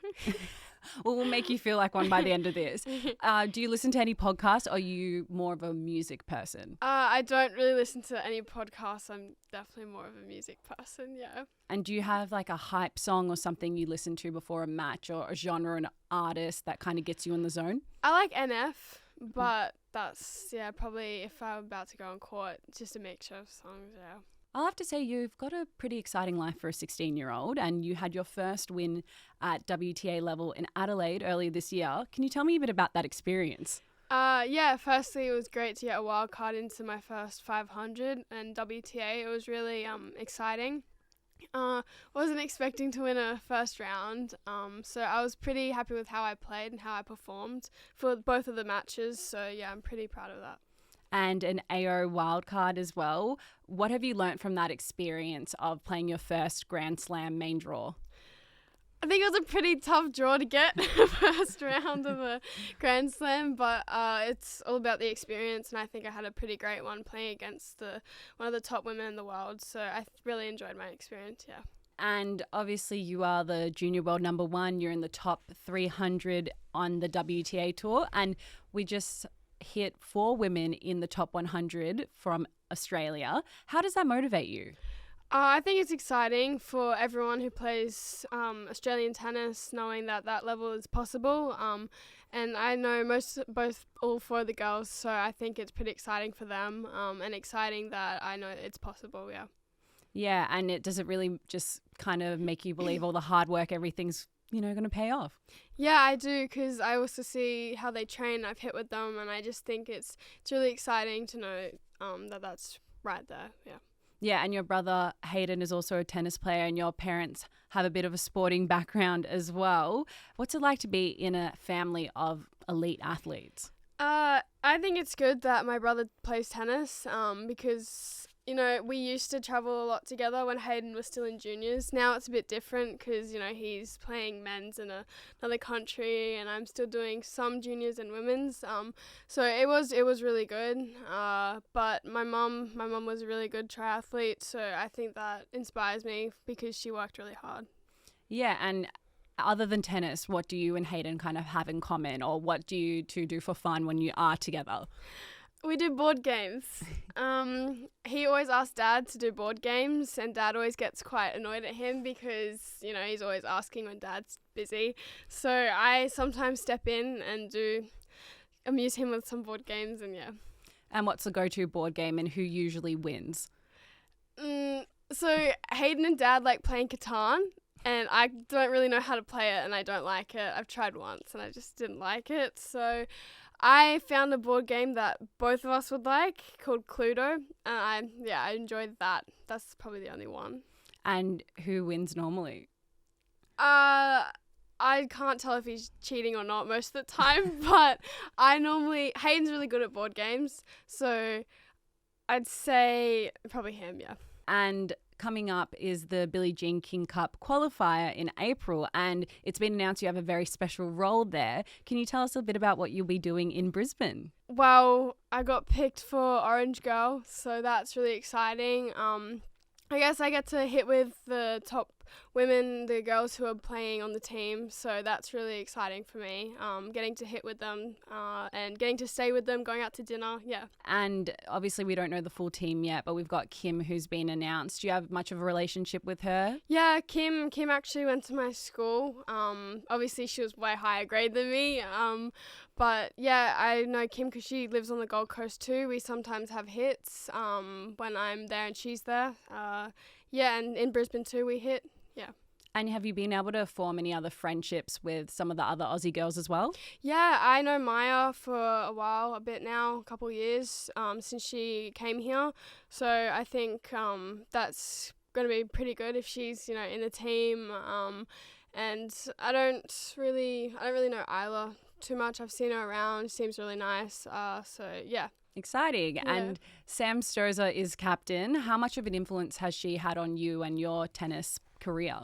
G: Well, we'll make you feel like one by the end of this. Do you listen to any podcasts, or are you more of a music person?
H: I don't really listen to any podcasts. I'm definitely more of a music person, yeah.
G: And do you have like a hype song or something you listen to before a match, or a genre, an artist that kind of gets you in the zone?
H: I like NF, but that's, probably if I'm about to go on court, just a mixture of songs, yeah.
G: I'll have to say you've got a pretty exciting life for a 16-year-old, and you had your first win at WTA level in Adelaide earlier this year. Can you tell me a bit about that experience?
H: Firstly, it was great to get a wild card into my first 500 and WTA. It was really exciting. Wasn't expecting to win a first round, so I was pretty happy with how I played and how I performed for both of the matches. So, yeah, I'm pretty proud of that.
G: And an AO wildcard as well. What have you learnt from that experience of playing your first Grand Slam main draw?
H: I think it was a pretty tough draw to get first round of a Grand Slam, but it's all about the experience, and I think I had a pretty great one playing against one of the top women in the world, so I really enjoyed my experience, yeah.
G: And obviously you are the junior world number one. You're in the top 300 on the WTA tour, and we just hit 4 women in the top 100 from Australia. How does that motivate you?
H: I think it's exciting for everyone who plays Australian tennis, knowing that that level is possible. And I know all 4 of the girls, so I think it's pretty exciting for them, and exciting that I know it's possible, yeah.
G: Yeah, and does it really just kind of make you believe all the hard work, everything's going to pay off?
H: Yeah, I do, because I also see how they train. I've hit with them, and I just think it's really exciting to know that's right there, yeah.
G: Yeah, and your brother Hayden is also a tennis player, and your parents have a bit of a sporting background as well. What's it like to be in a family of elite athletes?
H: I think it's good that my brother plays tennis, because we used to travel a lot together when Hayden was still in juniors. Now it's a bit different because, he's playing men's in another country, and I'm still doing some juniors and women's. So it was really good. But my mum was a really good triathlete, so I think that inspires me because she worked really hard.
G: Yeah, and other than tennis, what do you and Hayden kind of have in common, or what do you two do for fun when you are together?
H: We do board games. He always asks Dad to do board games, and Dad always gets quite annoyed at him because, he's always asking when Dad's busy. So I sometimes step in and amuse him with some board games, and yeah.
G: And what's the go-to board game, and who usually wins?
H: So Hayden and Dad like playing Catan, and I don't really know how to play it, and I don't like it. I've tried once, and I just didn't like it, so I found a board game that both of us would like called Cluedo, and I enjoyed that. That's probably the only one.
G: And who wins normally?
H: I can't tell if he's cheating or not most of the time, but Hayden's really good at board games, so I'd say probably him, yeah.
G: And coming up is the Billie Jean King Cup qualifier in April, and it's been announced you have a very special role there. Can you tell us a bit about what you'll be doing in Brisbane?
H: Well, I got picked for Orange Girl, so that's really exciting. I guess I get to hit with the top women, the girls who are playing on the team, so that's really exciting for me, getting to hit with them and getting to stay with them, going out to dinner, yeah.
G: And obviously we don't know the full team yet, but we've got Kim who's been announced. Do you have much of a relationship with her?
H: Yeah, Kim actually went to my school. Obviously she was way higher grade than me, but yeah, I know Kim because she lives on the Gold Coast too. We sometimes have hits when I'm there and she's there. Yeah, and in Brisbane too we hit, yeah.
G: And have you been able to form any other friendships with some of the other Aussie girls as well?
H: Yeah, I know Maya for a while, a bit now, a couple of years since she came here. So I think that's going to be pretty good if she's, in the team. And I don't really know Isla too much. I've seen her around. Seems really nice. So yeah.
G: Exciting.
H: Yeah.
G: And Sam Stosur is captain. How much of an influence has she had on you and your tennis career?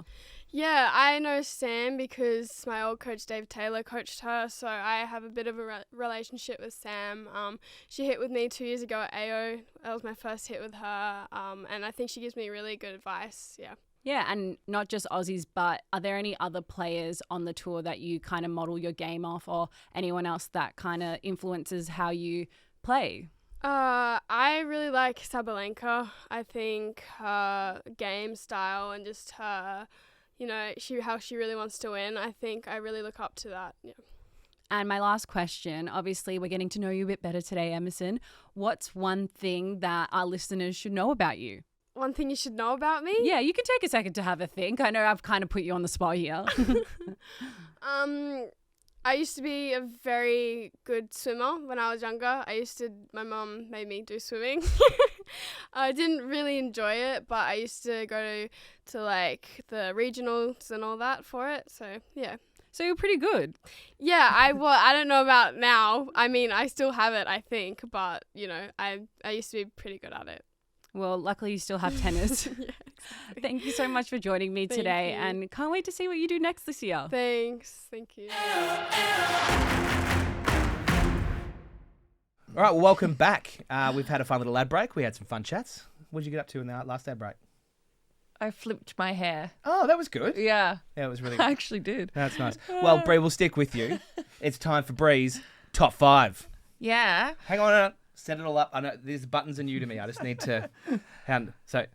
H: Yeah, I know Sam because my old coach Dave Taylor coached her, so I have a bit of a relationship with Sam. She hit with me 2 years ago at AO. That was my first hit with her, and I think she gives me really good advice. Yeah.
G: Yeah, and not just Aussies, but are there any other players on the tour that you kind of model your game off, or anyone else that kind of influences how you play?
H: I really like Sabalenka. I think her game style and just her, how she really wants to win. I think I really look up to that. Yeah.
G: And my last question, obviously we're getting to know you a bit better today, Emerson. What's one thing that our listeners should know about you?
H: One thing you should know about me?
G: Yeah, you can take a second to have a think. I know I've kind of put you on the spot here.
H: I used to be a very good swimmer when I was younger. My mum made me do swimming. I didn't really enjoy it, but I used to go to like the regionals and all that for it. So, yeah.
G: So you're pretty good.
H: Yeah, I don't know about now. I mean, I still have it, I think, but, I used to be pretty good at it.
G: Well, luckily you still have tennis.
H: Yeah, exactly.
G: Thank you so much for joining me today, and can't wait to see what you do next this year.
H: Thanks. Thank you.
A: All right, well, welcome back. We've had a fun little ad break. We had some fun chats. What did you get up to in the last ad break?
C: I flipped my hair.
A: Oh, that was good.
C: Yeah.
A: Yeah, it was really
C: I
A: good.
C: actually did.
A: That's nice. Well, Brie, we'll stick with you. It's time for Brie's top 5.
C: Yeah.
A: Hang on. Set it all up. I know these buttons are new to me. I just need to... So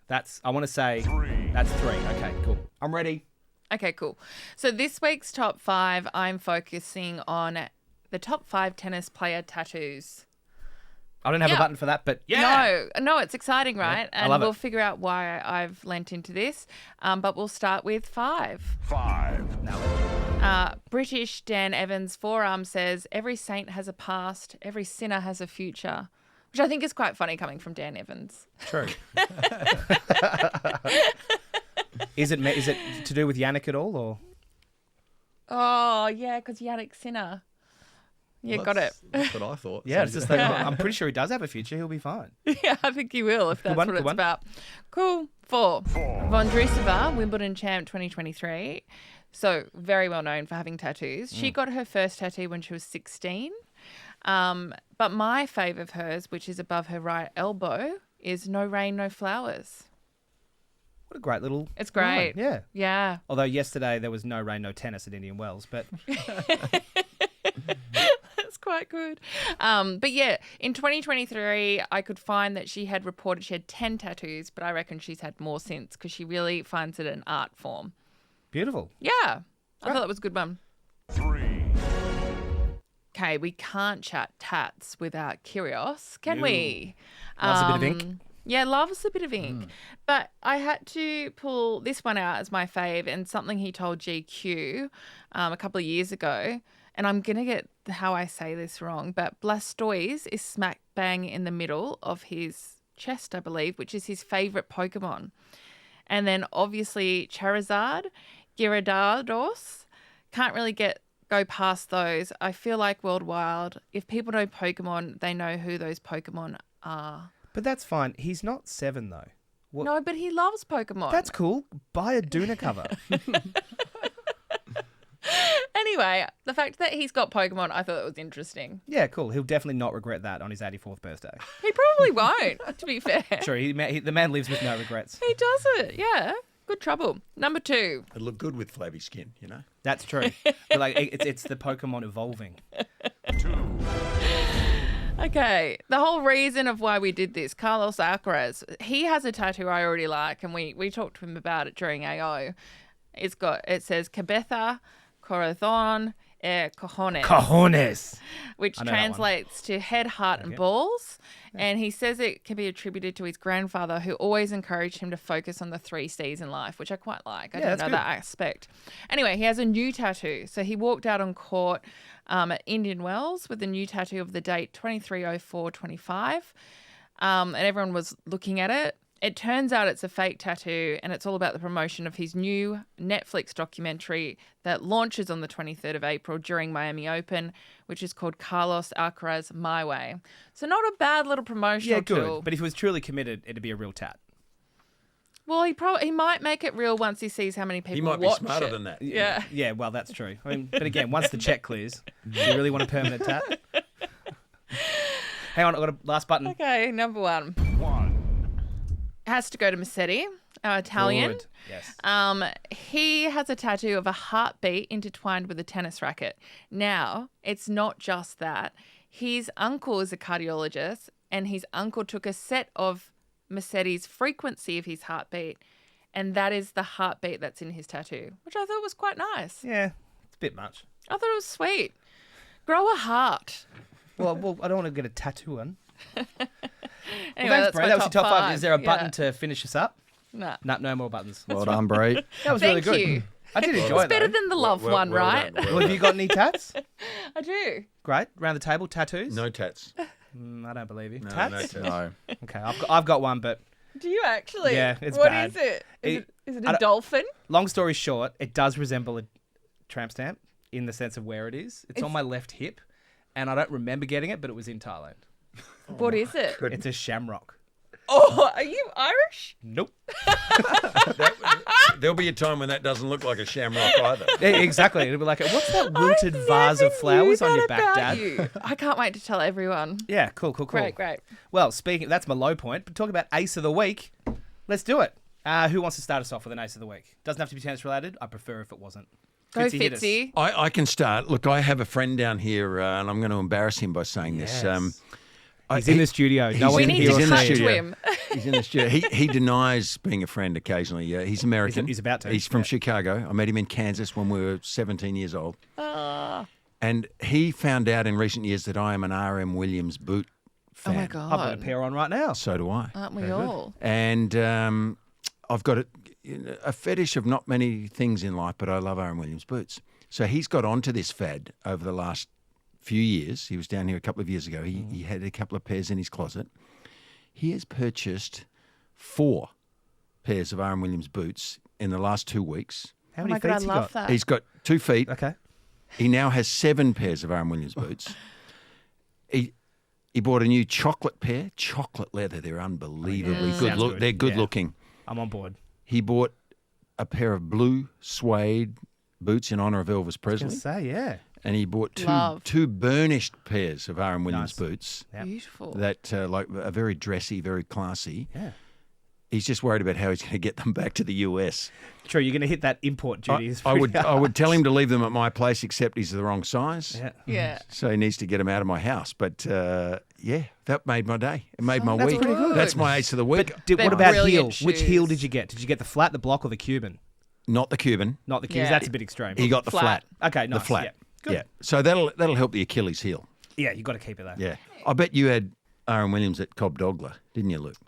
A: I want to say... 3. That's 3. Okay, cool. I'm ready.
C: Okay, cool. So this week's top 5, I'm focusing on the top 5 tennis player tattoos.
A: I don't have a button for that, but yeah.
C: No, it's exciting, right?
A: Yeah, I love
C: we'll
A: it.
C: figure out why I've lent into this. But we'll start with 5.
B: 5.
A: No.
C: British Dan Evans' forearm says, "Every saint has a past, every sinner has a future," which I think is quite funny coming from Dan Evans.
A: True. Is it to do with Jannik at all, or?
C: Oh, yeah, because Jannik Sinner. Yeah,
D: Well,
C: got it.
D: That's what I thought.
A: Yeah, it's just like, I'm pretty sure he does have a future. He'll be fine.
C: Yeah, I think he will, if that's what it's about. Cool. 4. Vondrousova, Wimbledon champ 2023. So very well known for having tattoos. She got her first tattoo when she was 16. But my fave of hers, which is above her right elbow, is "No rain, no flowers."
A: What a great little...
C: It's great.
A: line. Yeah.
C: Yeah.
A: Although yesterday there was no rain, no tennis at Indian Wells, but...
C: That's quite good. But yeah, in 2023, I could find that she had reported she had 10 tattoos, but I reckon she's had more since because she really finds it an art form.
A: Beautiful.
C: Yeah. I thought that was a good one.
B: 3.
C: Okay, we can't chat tats without Kyrgios, can we?
A: Loves a bit of ink.
C: Yeah, loves a bit of ink. But I had to pull this one out as my fave and something he told GQ a couple of years ago. And I'm going to get how I say this wrong, but Blastoise is smack bang in the middle of his chest, I believe, which is his favourite Pokemon. And then obviously Charizard, Gyarados, can't really go past those. I feel like worldwide, if people know Pokemon, they know who those Pokemon are.
A: But that's fine. He's not 7, though. What?
C: No, but he loves Pokemon.
A: That's cool. Buy a Duna cover.
C: Anyway, the fact that he's got Pokemon, I thought it was interesting.
A: Yeah, cool. He'll definitely not regret that on his 84th birthday.
C: He probably won't, to be fair.
A: Sure, the man lives with no regrets.
C: He does it, yeah. Good trouble. Number 2.
B: It'll look good with flabby skin, you know?
A: That's true. But like, it's the Pokemon evolving.
B: 2.
C: Okay, the whole reason of why we did this, Carlos Alcaraz, he has a tattoo I already like, and we talked to him about it during AO. It says Cabeza, Corazon, Cojones.
A: Cojones!
C: Which translates to head, heart, and balls. And he says it can be attributed to his grandfather, who always encouraged him to focus on the 3 C's in life, which I quite like. I didn't know that aspect. Anyway, he has a new tattoo. So he walked out on court at Indian Wells with a new tattoo of the date 23/04/25. And everyone was looking at it. It turns out it's a fake tattoo, and it's all about the promotion of his new Netflix documentary that launches on the 23rd of April during Miami Open, which is called Carlos Alcaraz My Way. So not a bad little promotional tool.
A: But if he was truly committed, it'd be a real tat.
C: Well, he might make it real once he sees how many people
B: He might
C: watch
B: be smarter
C: it.
B: than that.
C: Yeah.
A: Yeah, well, that's true. I mean, but again, once the check clears, do you really want a permanent tat? Hang on, I've got a last button.
C: Okay, number one. Has to go to Massetti, our Italian.
A: Good. Yes.
C: He has a tattoo of a heartbeat intertwined with a tennis racket. Now, it's not just that. His uncle is a cardiologist, and his uncle took a set of Massetti's frequency of his heartbeat, and that is the heartbeat that's in his tattoo, which I thought was quite nice.
A: Yeah, it's a bit much.
C: I thought it was sweet. Grow a heart.
A: Well, I don't want to get a tattoo on.
C: Anyway,
A: Thanks,
C: that's
A: Brie.
C: my
A: That was your top five.
C: five.
A: Is there a button
C: Yeah.
A: to finish us up?
C: No.
A: No more buttons.
D: Well done, Brie.
A: That was
C: Thank
A: really good.
C: you.
A: I did enjoy
C: It's
A: it.
C: better
A: though.
C: than the love one, right?
A: Well, have you got any tats?
C: I do.
A: Great. Round the table, tattoos?
B: No tats.
A: I don't believe you.
B: No,
A: tats?
B: no tats.
D: No.
A: Okay, I've got one, but
C: Do you actually?
A: Yeah, it's
C: What
A: bad.
C: is it? Is it
A: I
C: a
A: don't-
C: dolphin?
A: long story short, it does resemble a tramp stamp in the sense of where it is. It's on my left hip, and I don't remember getting it, but it was in Thailand.
C: What is it?
A: It's a shamrock.
C: Oh, are you Irish?
A: Nope.
B: There'll be a time when that doesn't look like a shamrock either.
A: Yeah, exactly. It'll be like, what's that wilted vase of flowers on your back, Dad?
C: I can't wait to tell everyone.
A: Yeah, cool.
C: Great.
A: Well, that's my low point, but talking about ace of the week, let's do it. Who wants to start us off with an ace of the week? Doesn't have to be tennis related. I prefer if it wasn't.
C: Go
A: Fitzy, hit us.
C: Fitzy.
B: I can start. Look, I have a friend down here, and I'm going to embarrass him by saying this.
A: He's in the studio. No one
C: We
A: can
C: need
A: hear
C: to
A: or
B: in the
C: cut
A: see.
C: to
B: studio.
C: him.
B: He's in the studio. He denies being a friend occasionally. He's American.
A: He's about to.
B: He's from
A: Yeah.
B: Chicago. I met him in Kansas when we were 17 years old.
C: Ah.
B: And he found out in recent years that I am an RM Williams boot fan.
C: Oh my
A: I've got a
C: God.
A: pair on right now.
B: So do I.
C: Aren't we all?
B: And I've got a fetish of not many things in life, but I love RM Williams boots. So he's got onto this fad over the last few years. He was down here a couple of years ago. He had a couple of pairs in his closet. He has purchased 4 pairs of RM Williams boots in the last 2 weeks.
A: How
C: Oh
A: many
C: my
A: feet
C: God, I
A: he
C: love
A: got?
C: that.
B: He's got 2 feet.
A: Okay.
B: He now has 7 pairs of RM Williams boots. He bought a new chocolate pair, chocolate leather. They're unbelievably good.
A: Sounds
B: Look,
A: good.
B: they're good
A: Yeah.
B: looking.
A: I'm on board.
B: He bought a pair of blue suede boots in honour of Elvis
A: I was
B: Presley,
A: going to say, yeah.
B: and he bought
C: Love.
B: two burnished pairs of RM Williams
A: Nice.
B: boots
A: Yeah.
C: Beautiful.
B: that like are very dressy, very classy.
A: Yeah.
B: He's just worried about how he's going to get them back to the US.
A: True, you're going to hit that import duties.
B: I would tell him to leave them at my place, except he's the wrong size.
A: Yeah.
C: Yeah.
B: So he needs to get them out of my house. But yeah, that made my day. It made my week.
A: pretty good.
B: That's my ace of the week.
A: But
C: They're
A: what about heel?
C: brilliant
A: Which heel
C: shoes.
A: did you get? Did you get the flat, the block, or the Cuban?
B: Not the Cuban.
A: Not the Cuban.
C: Yeah.
A: That's a bit extreme.
B: He got the
C: Flat.
B: flat.
A: Okay, nice.
B: The flat.
A: Yeah. Good.
B: Yeah. So that'll help the Achilles heel.
A: Yeah, you got to keep it though.
B: Yeah. I bet you had RM Williams at Cobb Dogler, didn't you, Luke?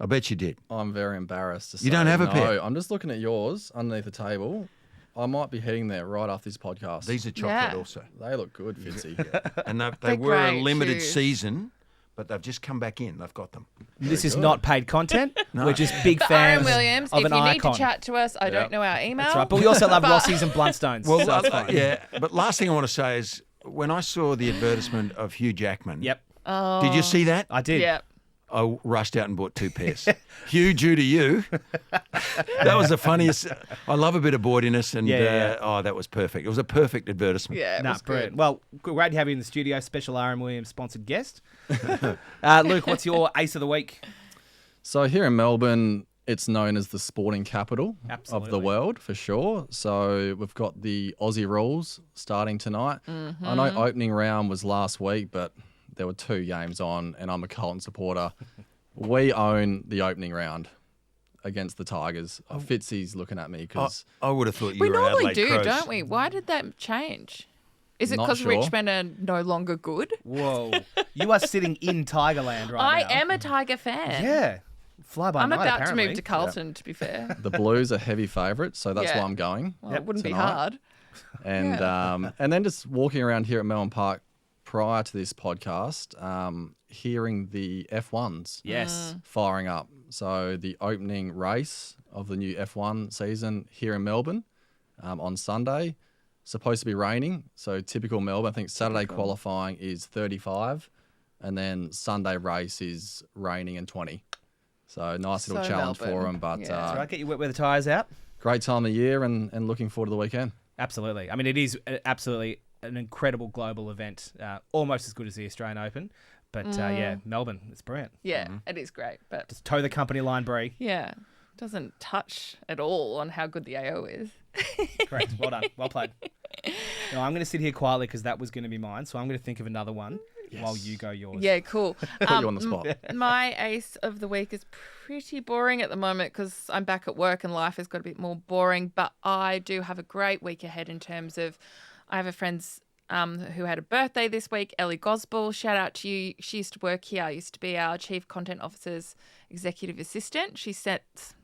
B: I bet you did.
D: I'm very embarrassed to say.
B: You don't have a
D: no,
B: pair?
D: I'm just looking at yours underneath the table. I might be heading there right after this podcast.
B: These are chocolate
C: Yeah.
B: also.
D: They look good, Fitzy.
B: And they
C: They're
B: were a
C: great
B: limited
C: shoes.
B: season, but they've just come back in. They've got them.
A: This is not paid content.
B: No.
A: We're just big
C: But
A: fans
C: Aaron Williams,
A: of
C: if
A: an
C: you need
A: icon.
C: to chat to us, I don't know our email.
A: That's right. But we also love
C: But-
A: Rossies and Bluntstones.
B: Well,
A: so it's fine.
B: yeah. But last thing I want to say is when I saw the advertisement of Hugh Jackman,
A: Yep.
B: did you see that?
A: I did.
C: Yeah.
B: I rushed out and bought 2 pairs. Hugh, due to you. That was the funniest. I love a bit of bawdiness, and
A: Yeah.
B: oh, that was perfect. It was a perfect advertisement.
C: Yeah. It
A: Nah,
C: was
A: brilliant.
C: good.
A: Well, great to have you in the studio. Special RM Williams sponsored guest. Luke, what's your ace of the week?
D: So here in Melbourne, it's known as the sporting capital of
A: Absolutely.
D: the world for sure. So we've got the Aussie rules starting tonight.
C: Mm-hmm.
D: I know opening round was last week, but there were 2 games on, and I'm a Carlton supporter. We own the opening round against the Tigers. Fitzy's looking at me because
B: I would have thought you
C: We
B: were
C: normally
B: Adelaide
C: do,
B: Crows.
C: don't we? Why did that change? Is it
D: Not
C: because
D: sure.
C: Richmond are no longer good?
A: Whoa. You are sitting in Tigerland right
C: I
A: now.
C: am a Tiger fan.
A: Yeah. Fly by
C: I'm
A: night,
C: about
A: apparently.
C: to move to Carlton, to be fair.
D: the Blues are heavy favourites, so that's
C: Yeah.
D: why I'm going.
C: Well, it wouldn't be
D: tonight.
C: hard.
D: And then just walking around here at Melbourne Park prior to this podcast, hearing the F1s
A: Yes.
D: firing up. So the opening race of the new F1 season here in Melbourne on Sunday, supposed to be raining. So typical Melbourne. I think Saturday qualifying is 35, and then Sunday race is raining and 20. So nice little
C: So
D: challenge
C: Melbourne.
D: for them. But
C: Yeah.
A: That's right. Get your wet weather tyres out.
D: great time of year and looking forward to the weekend.
A: Absolutely. I mean, it is absolutely an incredible global event, almost as good as the Australian Open. But yeah, Melbourne, it's brilliant.
C: Yeah, it is great, but
A: Just toe the company line, Brie.
C: yeah, doesn't touch at all on how good the AO is.
A: Correct. Well done. Well played. Now, I'm going to sit here quietly because that was going to be mine. So I'm going to think of another one while you go yours.
C: Yeah, cool.
D: Put you on the spot.
C: My ace of the week is pretty boring at the moment because I'm back at work and life has got a bit more boring. But I do have a great week ahead in terms of I have a friend's who had a birthday this week, Ellie Gosball. Shout out to you. She used to work here. Used to be our Chief Content Officer's executive assistant. She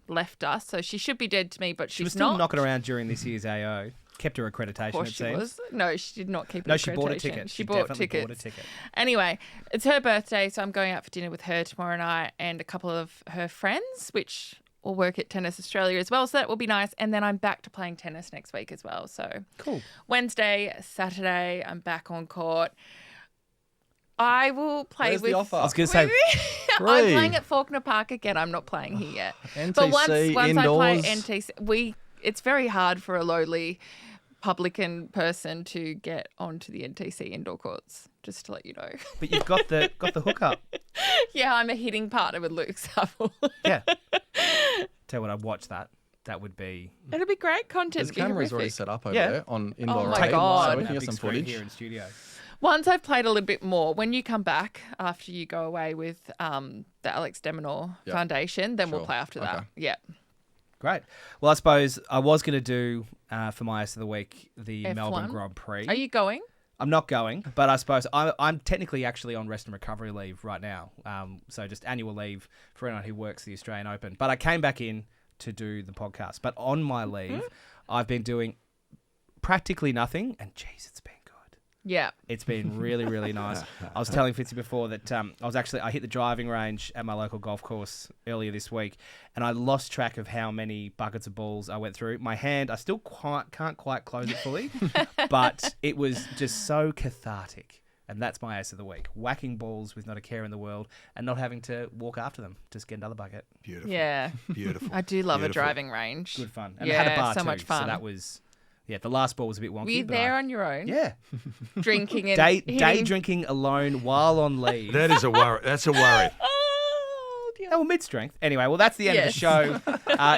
C: left us, so she should be dead to me, but
A: She was
C: she's
A: still
C: not.
A: knocking around during this year's AO. Kept her
C: Of
A: accreditation,
C: course
A: it
C: she
A: seems.
C: was. No, she did not keep
A: No,
C: her
A: she bought a
C: accreditation.
A: ticket.
C: She bought
A: definitely
C: tickets.
A: bought a ticket.
C: Anyway, it's her birthday, so I'm going out for dinner with her tomorrow night and a couple of her friends, which will work at Tennis Australia as well. So that will be nice. And then I'm back to playing tennis next week as well. So
A: Cool.
C: Wednesday, Saturday, I'm back on court. I will play
D: Where's
C: with.
D: the offer?
A: I was going to say,
C: I'm
D: Brie.
C: playing at Faulkner Park again. I'm not playing here yet.
D: NTC
C: But once I play
D: indoors.
C: NTC, it's very hard for a lowly publican person to get onto the NTC indoor courts. Just to let you know.
A: but you've got the hookup.
C: Yeah, I'm a hitting partner with Luke Saville.
A: Yeah. Tell you what, I'd watch that. That would be...
C: It'll be great content.
D: There's
C: It'll be
D: cameras already
C: horrific.
D: set up over
A: Yeah.
D: there on indoor
C: my
D: raid,
C: God.
D: so we
A: That
D: can get
A: big
D: some
A: screen
D: footage.
A: here in studio.
C: Once I've played a little bit more, when you come back after you go away with the Alex de Minaur
D: Yep.
C: Foundation, then we'll
D: Sure.
C: play after that.
D: Okay.
C: Yeah.
A: Great. Well, I suppose I was going to do, for my Ace of the Week, the
C: F1?
A: Melbourne Grand Prix.
C: Are you going?
A: I'm not going, but I suppose I'm technically actually on rest and recovery leave right now. So just annual leave for anyone who works the Australian Open. But I came back in to do the podcast. But on my leave, I've been doing practically nothing. And geez, it's been good.
C: Yeah.
A: It's been really, really nice. I was telling Fitzy before that I hit the driving range at my local golf course earlier this week, and I lost track of how many buckets of balls I went through. My hand, I still can't quite close it fully, but it was just so cathartic. And that's my Ace of the Week. Whacking balls with not a care in the world and not having to walk after them. Just get another bucket.
B: Beautiful.
C: Yeah.
B: Beautiful.
C: I do love
B: Beautiful.
C: a driving range.
A: Good fun. And
C: yeah,
A: it had a bar
C: so
A: too,
C: much fun.
A: so that was... Yeah, the last ball was a bit wonky.
C: Were you
A: but
C: there on your own?
A: Yeah.
C: Drinking and
A: Day
C: hitting-
A: drinking alone while on leave.
B: That is a worry. That's a worry.
C: Oh, dear.
A: Oh, well, mid-strength. Anyway, well, that's the end
C: Yes.
A: of the show.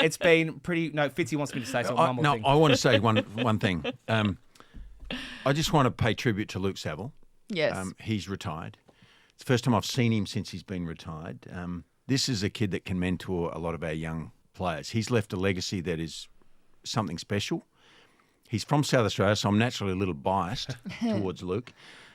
A: It's been pretty... No, Fitzy wants me to say something. One more thing.
B: I want to say one thing. I just want to pay tribute to Luke Saville.
C: Yes.
B: He's retired. It's the first time I've seen him since he's been retired. This is a kid that can mentor a lot of our young players. He's left a legacy that is something special. He's from South Australia, so I'm naturally a little biased towards Luke.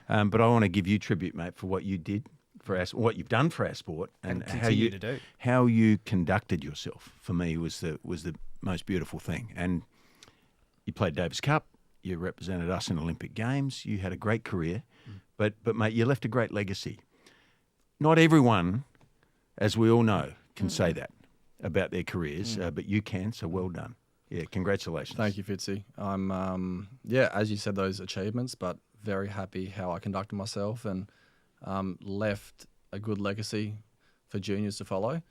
B: But I want to give you tribute, mate, for what you did for us, what you've done for our sport,
A: And
B: how
A: continue
B: you
A: to do.
B: how you conducted yourself. For me, was the most beautiful thing. And you played Davis Cup. You represented us in Olympic Games. You had a great career, but mate, you left a great legacy. Not everyone, as we all know, can say that about their careers, but you can. So well done. Yeah, congratulations.
D: Thank you, Fitzy. I'm, yeah, as you said, those achievements, but very happy how I conducted myself and left a good legacy for juniors to follow.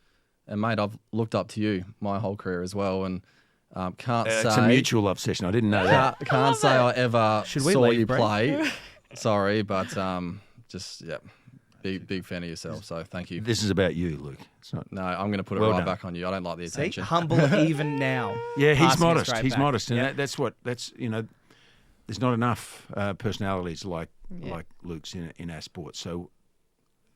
D: And, mate, I've looked up to you my whole career as well, and can't say...
B: It's a mutual obsession. I didn't know that.
D: Can't say I ever
A: Should we
D: saw
A: leave,
D: you
A: Brett?
D: play. Sorry, but just, yeah, big fan of yourself, so thank you.
B: This is about you, Luke. It's not.
D: No, I'm going to put it
B: Well
D: right
B: done.
D: back on you. I don't like the
A: See,
D: attention.
A: humble even now.
B: Yeah, he's
A: Passing it
B: modest.
A: straight
B: He's
A: back.
B: modest, and
A: Yeah.
B: that's you know. There's not enough personalities like Luke's in our sport. So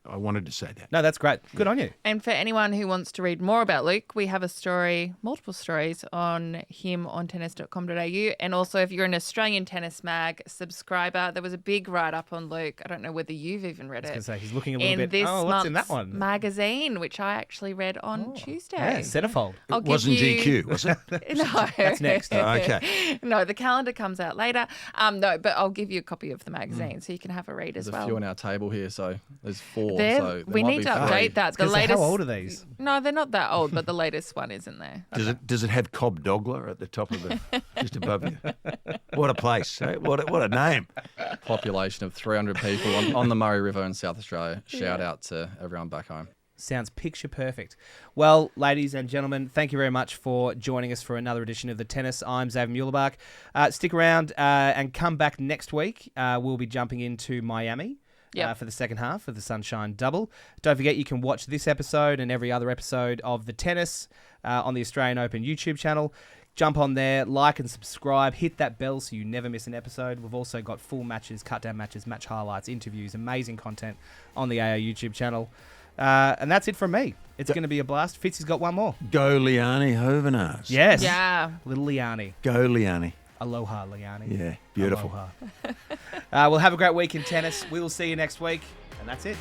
B: I wanted to say that.
A: No, that's great. Good on you.
C: And for anyone who wants to read more about Luke, we have a story, multiple stories on him on tennis.com.au. And also, if you're an Australian Tennis Mag subscriber, there was a big write-up on Luke. I don't know whether you've even read it.
A: I was going to say, he's looking a little
C: in
A: bit,
C: this
A: what's in that
C: month's
A: one?
C: magazine, which I actually read on Tuesday.
A: Yeah, centerfold.
C: I'll
B: It
C: give
B: wasn't
C: you-
B: GQ, was it?
C: No.
A: That's next.
B: Oh, okay.
C: No, the calendar comes out later. No, but I'll give you a copy of the magazine so you can have a read
D: There's
C: as
D: a
C: well.
D: few on our table here, so there's 4.
C: They're-
D: So
C: we need to update that. The
A: Because
C: latest.
A: how old are these?
C: No, they're not that old, but the latest one isn't there.
B: Does it have Cobb Dogler at the top of the, just above you? What a place. Eh? What a name.
D: Population of 300 people on the Murray River in South Australia. Shout out to everyone back home.
A: Sounds picture perfect. Well, ladies and gentlemen, thank you very much for joining us for another edition of The Tennis. I'm Xavier Muhlebach. Stick around and come back next week. We'll be jumping into Miami for the second half of the Sunshine Double. Don't forget you can watch this episode and every other episode of The Tennis on the Australian Open YouTube channel. Jump on there, like and subscribe, hit that bell so you never miss an episode. We've also got full matches, cut-down matches, match highlights, interviews, amazing content on the AO YouTube channel. And that's it from me. It's going to be a blast. Fitzy's got one more.
B: Go Liani Hovenars.
A: Yes.
C: Yeah.
A: Little Liani.
B: Go Liani.
A: Aloha, Liani.
B: Yeah, beautiful.
A: Aloha. We'll have a great week in tennis. We will see you next week. And that's it.